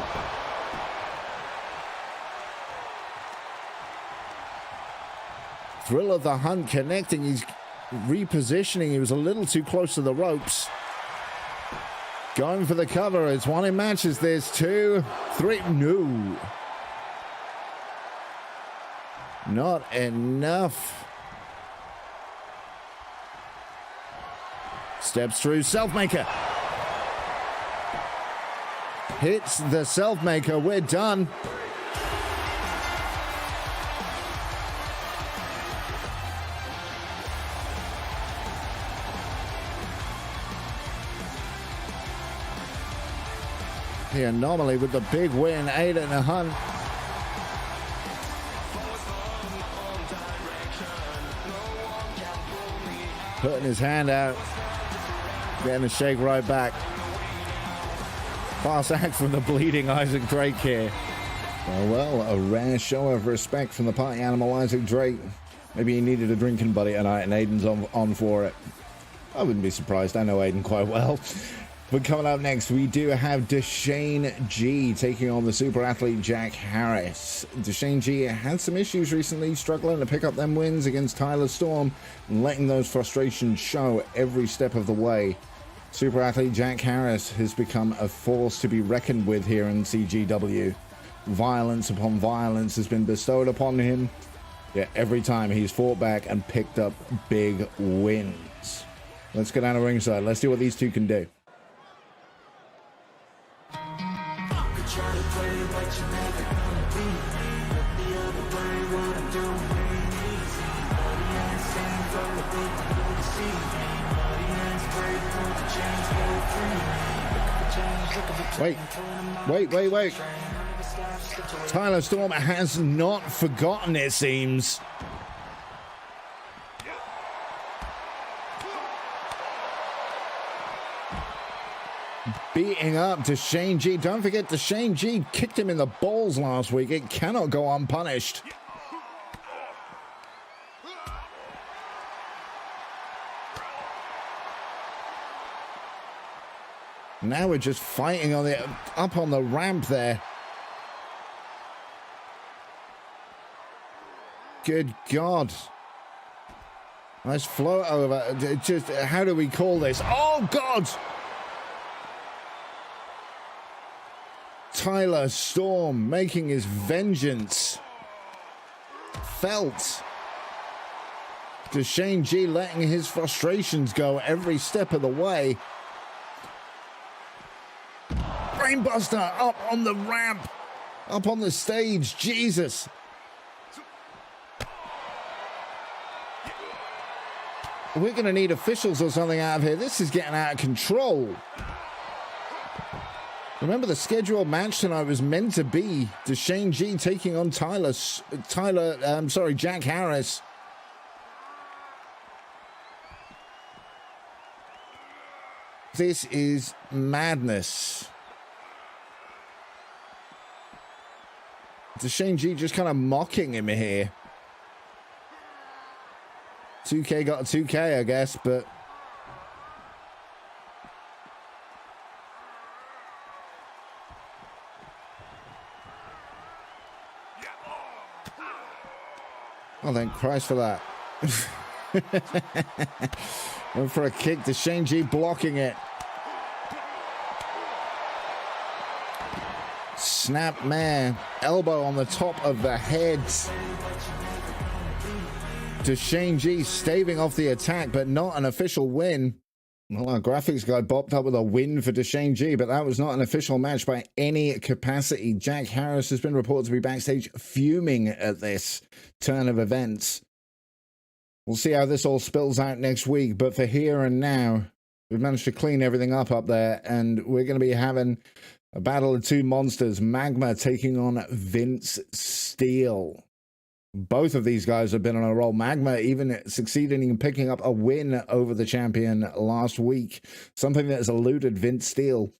Thrill of the Hunt connecting. He's repositioning. He was a little too close to the ropes. Going for the cover. It's 1 in matches. There's 2, 3. No. Not enough. Steps through Selfmaker. Hits the Selfmaker. We're done. The anomaly with the big win. Aidan Hunt. Putting his hand out. Getting a shake right back. Fast act from the bleeding Isaac Drake here. Well, a rare show of respect from the party animal Isaac Drake. Maybe he needed a drinking buddy tonight and Aidan's on for it. I wouldn't be surprised. I know Aidan quite well. But coming up next, we do have Deshane G taking on the super athlete Jack Harris. Deshane G had some issues recently, struggling to pick up them wins against Tyler Storm and letting those frustrations show every step of the way. Super athlete Jack Harris has become a force to be reckoned with here in CGW. Violence upon violence has been bestowed upon him. Yet every time he's fought back and picked up big wins. Let's go down to ringside. Let's see what these two can do. Wait. Tyler Storm has not forgotten, it seems. Beating up Deshane G. Don't forget, Deshane G kicked him in the balls last week. It cannot go unpunished. Now we're just fighting on the up on the ramp there. Good God. Nice float over. Just how do we call this? Oh God! Tyler Storm making his vengeance felt. Deshane G letting his frustrations go every step of the way. Brainbuster up on the ramp, up on the stage. Jesus. We're going to need officials or something out of here. This is getting out of control. Remember, the scheduled match tonight was meant to be Deshane G taking on Jack Harris. This is madness. Deshane G just kind of mocking him here. 2K got a 2K, I guess, but... Oh, thank Christ for that. Went for a kick. Deshane G blocking it. snap mare. Elbow on the top of the head. Shane G staving off the attack, but not an official win. Well, our graphics guy bopped up with a win for Shane G, but that was not an official match by any capacity. Jack Harris has been reported to be backstage fuming at this turn of events. We'll see how this all spills out next week, but for here and now, we've managed to clean everything up there, and we're going to be having a battle of two monsters. Magma taking on Vince Steele. Both of these guys have been on a roll. Magma even succeeding in picking up a win over the champion last week, something that has eluded Vince Steele.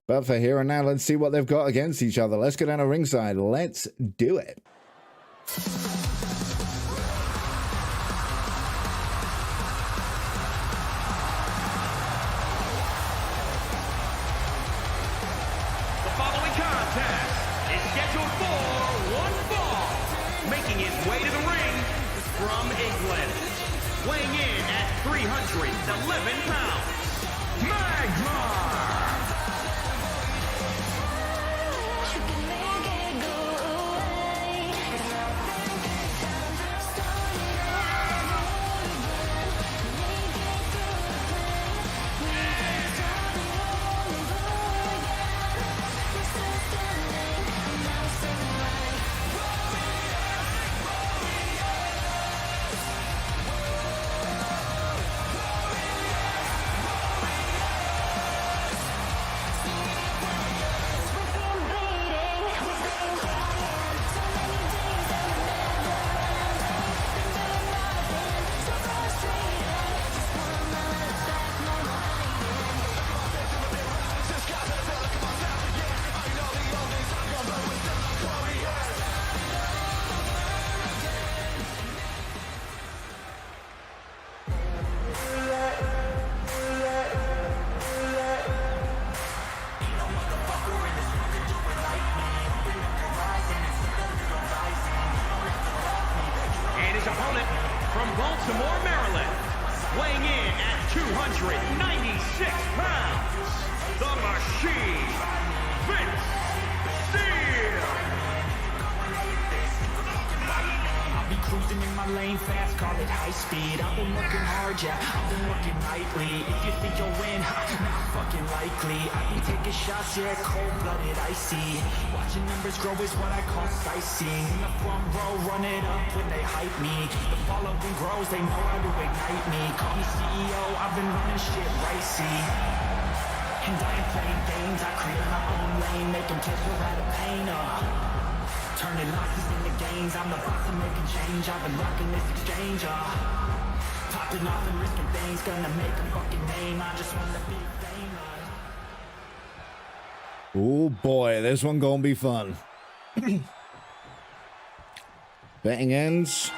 But for here and now, let's see what they've got against each other. Let's go down to ringside. Let's do it. Weighing in at 311 pounds, Magma! Baltimore, Maryland, weighing in at 296 pounds, the Machine, Vince Steele. I'll be cruising in my lane fast, call it high speed. I've been working hard, yeah, I've been working nightly. If you think you'll win, not fucking likely. I've been taking shots, yeah, cold-blooded, icy. Watching numbers grow is what I call sightseeing. In the front row, run it up when they hype me. The following grows, they know how to ignite me. Call me CEO, I've been running shit ricey. And I ain't playing games, I create my own lane. Make them kiss without a pain, turning losses into gains, I'm the boss, I'm making change. I've been rocking this exchange, popping off and risking things, gonna make a fucking name. I just wanna be famous. Oh boy, this one gonna be fun. Betting ends.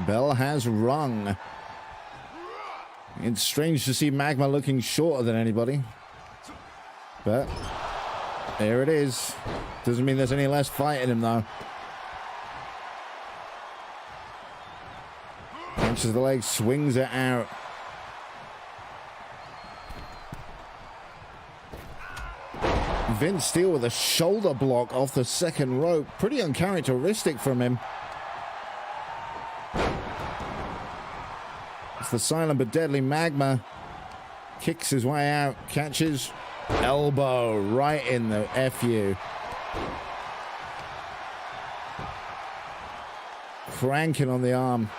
Bell has rung. It's strange to see Magma looking shorter than anybody, but there it is. Doesn't mean there's any less fight in him, though. Punches the leg, swings it out. Vince Steele with a shoulder block off the second rope. Pretty uncharacteristic from him. It's the silent but deadly Magma. Kicks his way out, catches. Elbow right in the FU. Cranking on the arm.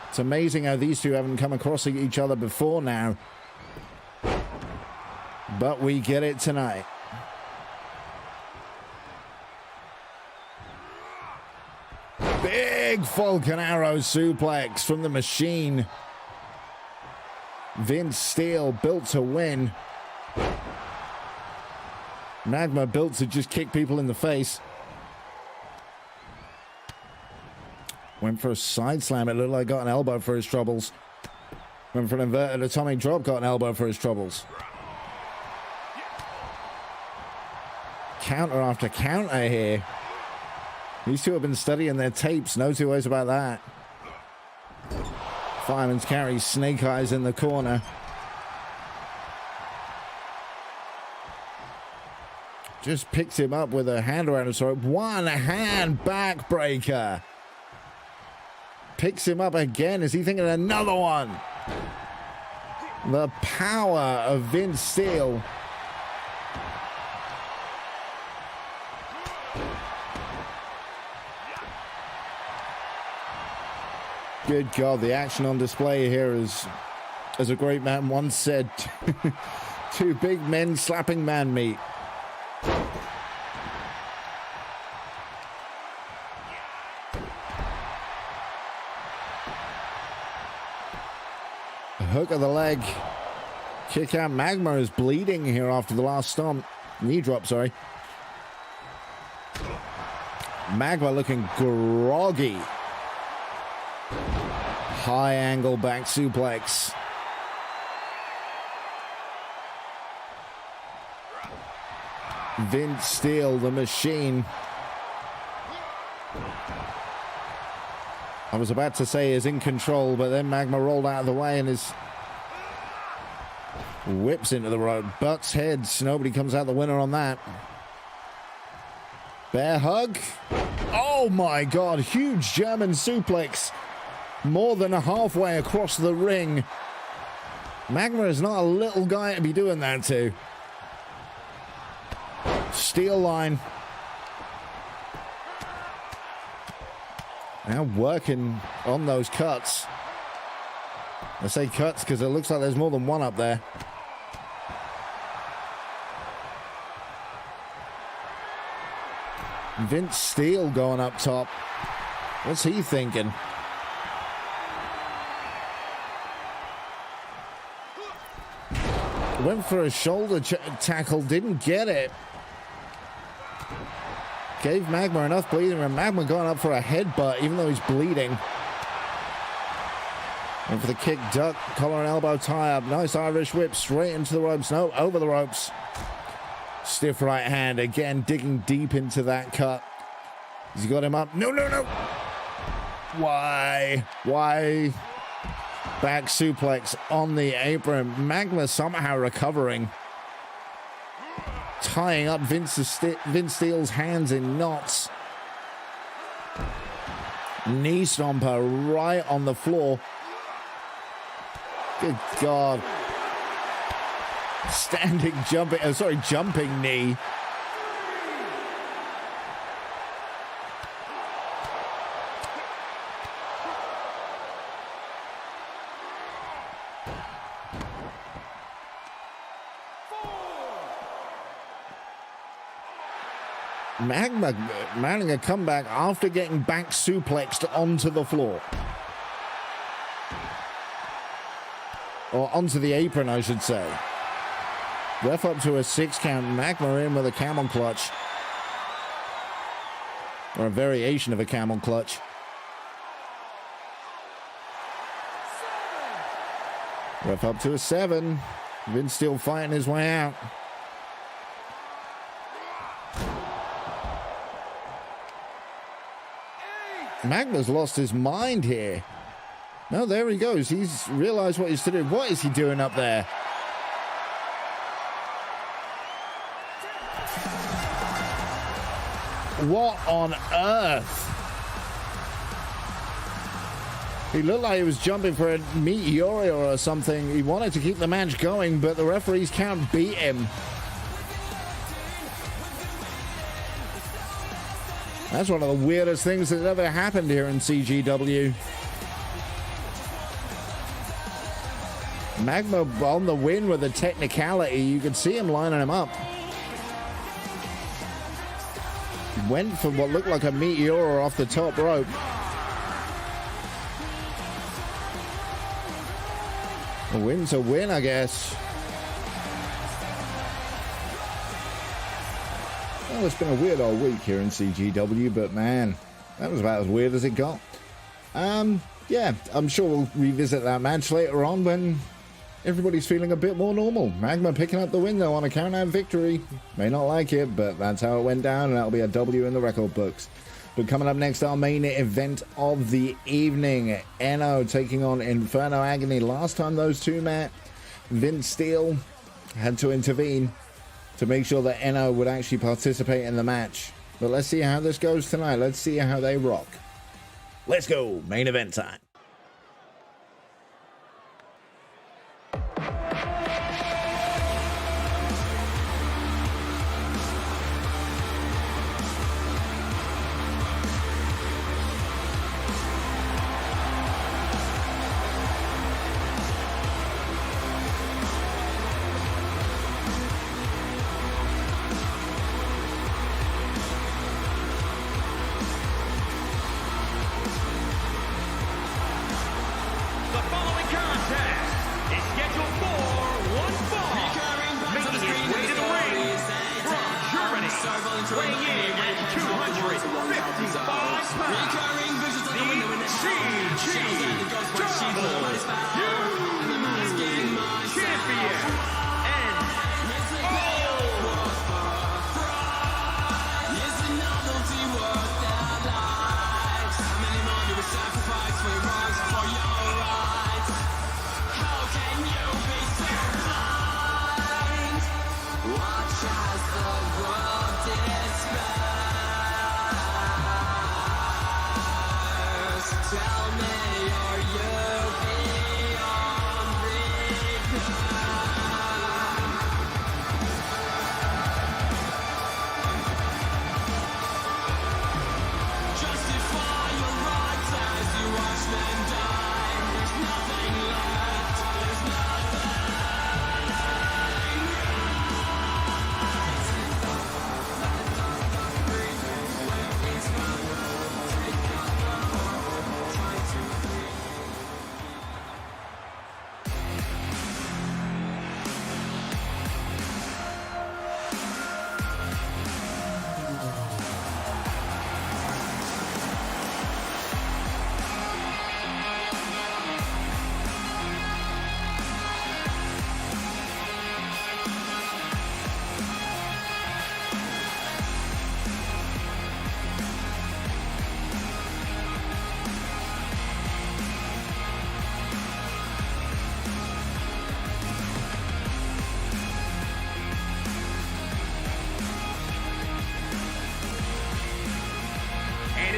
It's amazing how these two haven't come across each other before now. But we get it tonight. Big Falcon Arrow suplex from the Machine. Vince Steele built to win. Magma built to just kick people in the face. Went for a side slam. It looked like got an elbow for his troubles. Went for an inverted atomic drop. Got an elbow for his troubles. Counter after counter here. These two have been studying their tapes. No two ways about that. Fireman's carry. Snake Eyes in the corner. Just picks him up with a hand around his throat. One hand backbreaker. Picks him up again. Is he thinking another one? The power of Vince Steele. Good God, the action on display here is, as a great man once said, two big men slapping man meat. Hook of the leg. Kick out. Magma is bleeding here after the last stomp. Knee drop, sorry. Magma looking groggy. High angle back suplex. Vince Steele, the machine. I was about to say is in control, but then Magma rolled out of the way and is whips into the rope, butts heads. Nobody comes out the winner on that. Bear hug. Oh my God, huge German suplex. More than halfway across the ring. Magma is not a little guy to be doing that to. Steel line. Now working on those cuts. I say cuts because it looks like there's more than one up there. Vince Steele going up top. What's he thinking? Went for a shoulder tackle, didn't get it. Gave Magma enough bleeding, and Magma going up for a headbutt, even though he's bleeding. Went for the kick, duck, collar and elbow tie-up. Nice Irish whip, straight into the ropes. No, over the ropes. Stiff right hand, again, digging deep into that cut. He's got him up. No, no, no. Why? Why? Back suplex on the apron. Magma somehow recovering. Tying up Vince Steele's hands in knots. Knee stomper right on the floor. Good God. Standing, jumping knee. Magma mounting a comeback after getting back suplexed onto the floor. Or onto the apron, I should say. Ref up to a 6 count. Magma in with a camel clutch. Or a variation of a camel clutch. Ref up to a 7. Vince still fighting his way out. Magma's lost his mind here. No, there he goes. He's realized what he's doing. What is he doing up there? What on earth? He looked like he was jumping for a meteor or something. He wanted to keep the match going, but the referees can't beat him. That's one of the weirdest things that's ever happened here in CGW. Magma on the win with a technicality. You could see him lining him up. Went for what looked like a meteor off the top rope. A win's a win, I guess. Well, it's been a weird old week here in CGW, but man, that was about as weird as it got. Yeah, I'm sure we'll revisit that match later on when everybody's feeling a bit more normal. Magma picking up the win, though, on a count-out victory. May not like it, but that's how it went down, and that'll be a W in the record books. But coming up next, our main event of the evening. Enno taking on Inferno Agony. Last time those two met, Vince Steele had to intervene to make sure that Enno would actually participate in the match. But let's see how this goes tonight. Let's see how they rock. Let's go. Main event time.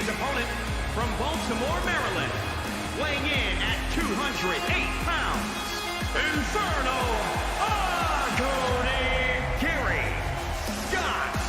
Opponent from Baltimore, Maryland, weighing in at 208 pounds, Inferno, Gary Scott.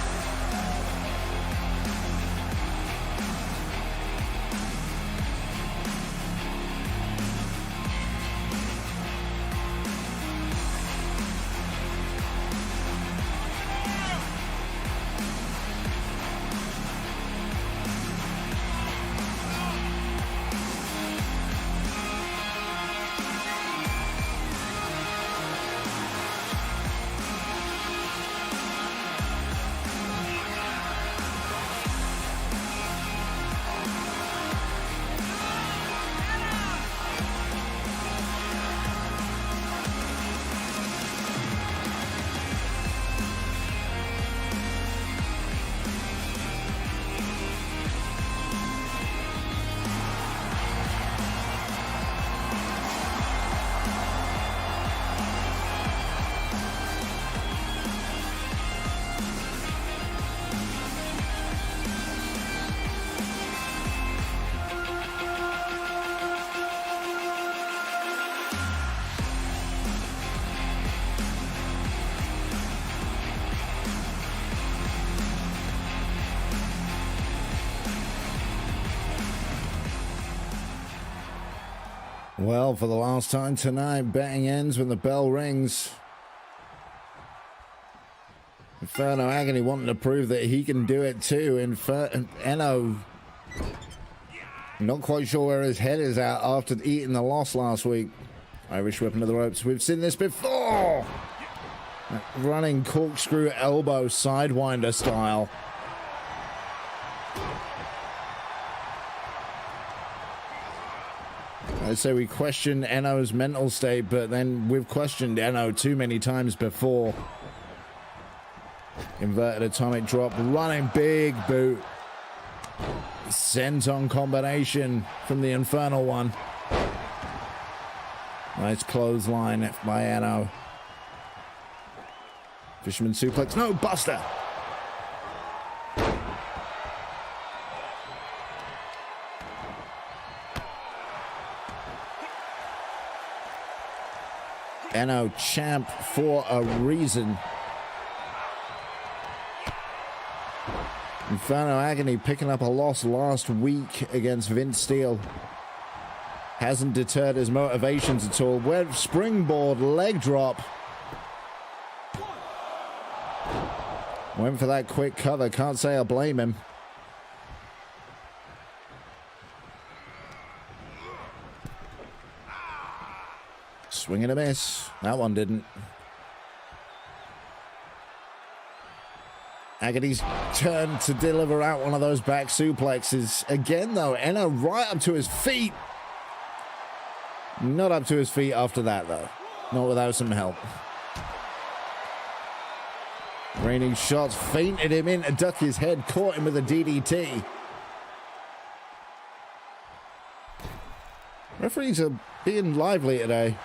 Well, for the last time tonight, betting ends when the bell rings. Inferno Agony wanting to prove that he can do it too. Enno, not quite sure where his head is at after eating the loss last week. Irish whip into the ropes. We've seen this before. Running corkscrew elbow sidewinder style. I'd say we questioned Enno's mental state, but then we've questioned Enno too many times before. Inverted atomic drop, running big boot. Senton combination from the Infernal one. Nice clothesline by Enno. Fisherman suplex. No, Buster. Enno champ for a reason. Inferno Agony picking up a loss last week against Vince Steele. Hasn't deterred his motivations at all. Web springboard leg drop. Went for that quick cover. Can't say I blame him. Swing and a miss. That one didn't. Agony's turn to deliver out one of those back suplexes. Again, though, Enno right up to his feet. Not up to his feet after that, though. Not without some help. Raining shots feinted him in to duck his head, caught him with a DDT. Referees are being lively today.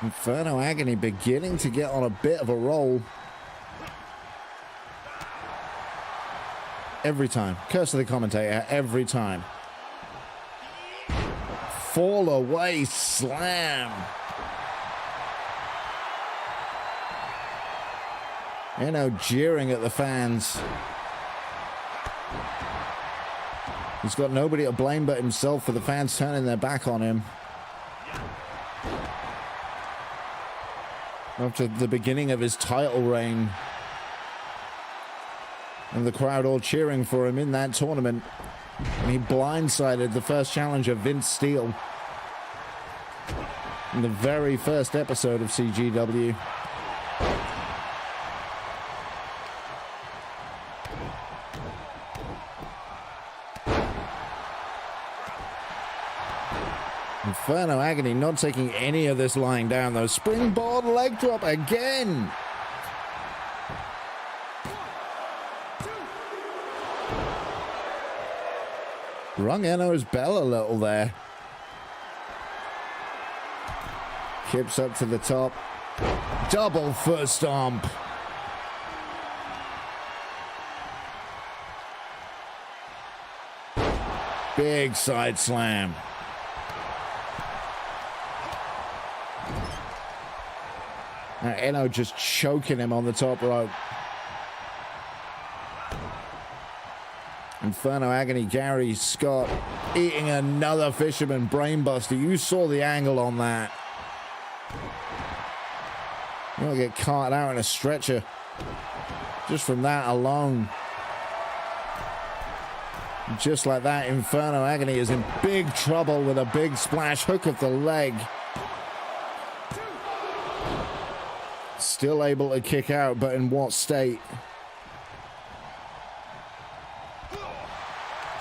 Inferno Agony beginning to get on a bit of a roll. Every time. Curse of the commentator. Every time. Fall away slam. Enno jeering at the fans. He's got nobody to blame but himself for the fans turning their back on him. After the beginning of his title reign. And the crowd all cheering for him in that tournament. And he blindsided the first challenger, Vince Steele. In the very first episode of CGW. Inferno Agony not taking any of this lying down, though. Springboard leg drop again. Rung Enno's bell a little there. Kips up to the top. Double foot stomp. Big side slam. Now Enno just choking him on the top rope. Inferno Agony, Gary Scott eating another fisherman brainbuster. You saw the angle on that. You'll get carted out in a stretcher just from that alone. Just like that, Inferno Agony is in big trouble with a big splash hook of the leg. Still able to kick out, but in what state?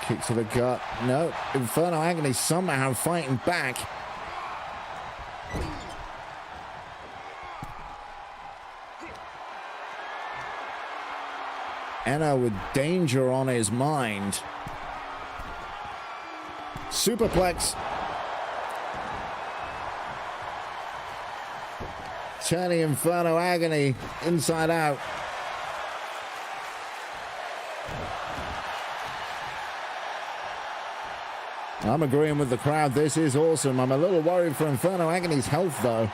Kick to the gut. No, Inferno Agony somehow fighting back. Enno with danger on his mind. Superplex. Turning Inferno Agony inside out. I'm agreeing with the crowd. This is awesome. I'm a little worried for Inferno Agony's health, though.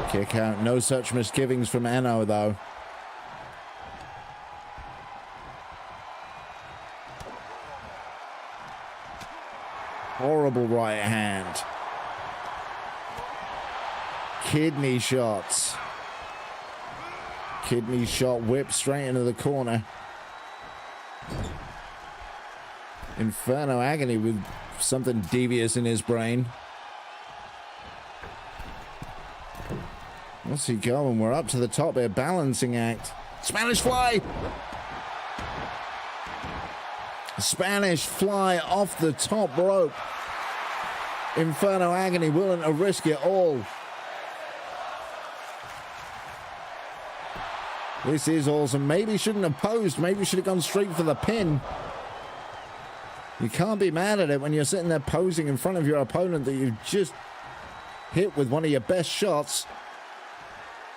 Kick out. No such misgivings from Enno, though. Horrible right hand. Kidney shots. Kidney shot whip straight into the corner. Inferno Agony with something devious in his brain. What's he going? We're up to the top here. Balancing act. Spanish fly. Spanish fly off the top rope. Inferno Agony willing to risk it all. This is awesome. Maybe shouldn't have posed. Maybe should have gone straight for the pin. You can't be mad at it when you're sitting there posing in front of your opponent that you've just hit with one of your best shots.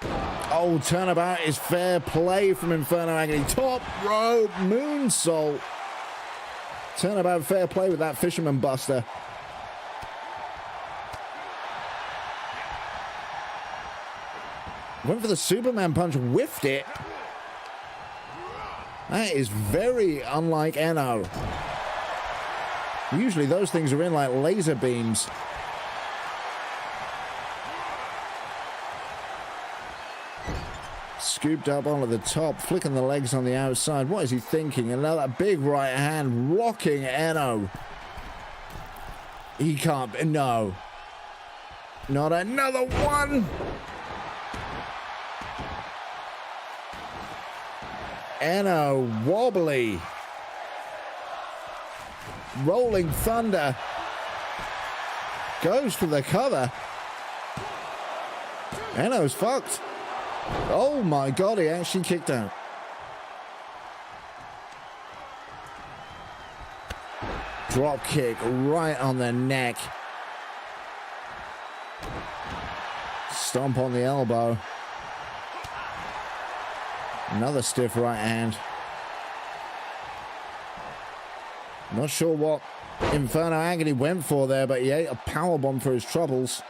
Oh, turnabout is fair play from Inferno Agony. Top rope moonsault. Turnabout fair play with that Fisherman Buster. Went for the Superman punch, whiffed it. That is very unlike Enno. Usually those things are in like laser beams. Scooped up onto the top, flicking the legs on the outside. What is he thinking? Another big right hand rocking Enno. He can't. No. Not another one. Enno wobbly. Rolling Thunder. Goes for the cover. Enno's fucked. Oh my god, he actually kicked out. Drop kick right on the neck. Stomp on the elbow. Another stiff right hand. Not sure what Inferno Agony went for there, but he ate a powerbomb for his troubles.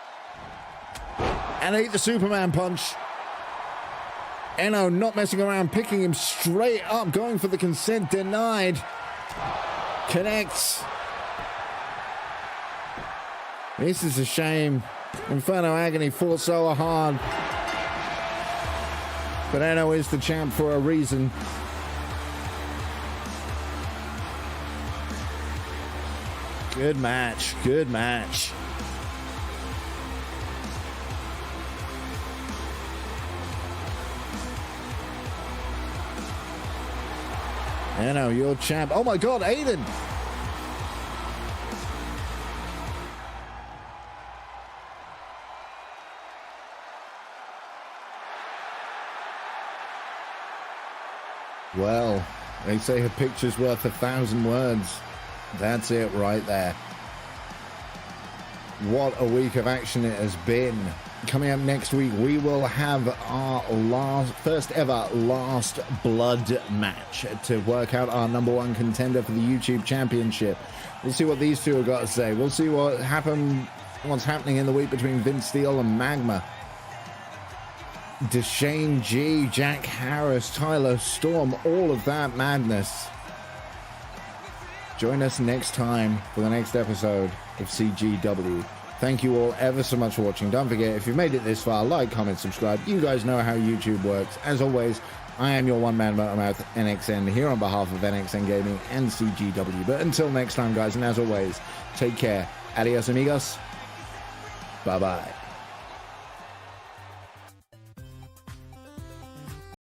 And ate the Superman punch. Enno not messing around, picking him straight up, going for the consent, denied. Connects. This is a shame. Inferno Agony fought so hard. But Enno is the champ for a reason. Good match. Good match. Enno, your champ. Oh my god, Aidan! Well, they say a picture's worth 1,000 words. That's it right there. What a week of action it has been. Coming up next week, we will have our first ever Last Blood match to work out our #1 contender for the YouTube Championship. We'll see what these two have got to say. We'll see what's happening in the week between Vince Steele and Magma. Deshane G, Jack Harris, Tyler Storm, all of that madness. Join us next time for the next episode of CGW. Thank you all ever so much for watching. Don't forget, if you've made it this far, like, comment, subscribe. You guys know how YouTube works. As always, I am your one-man motormouth, NXN, here on behalf of NXN Gaming and CGW. But until next time, guys, and as always, take care. Adios, amigos. Bye-bye.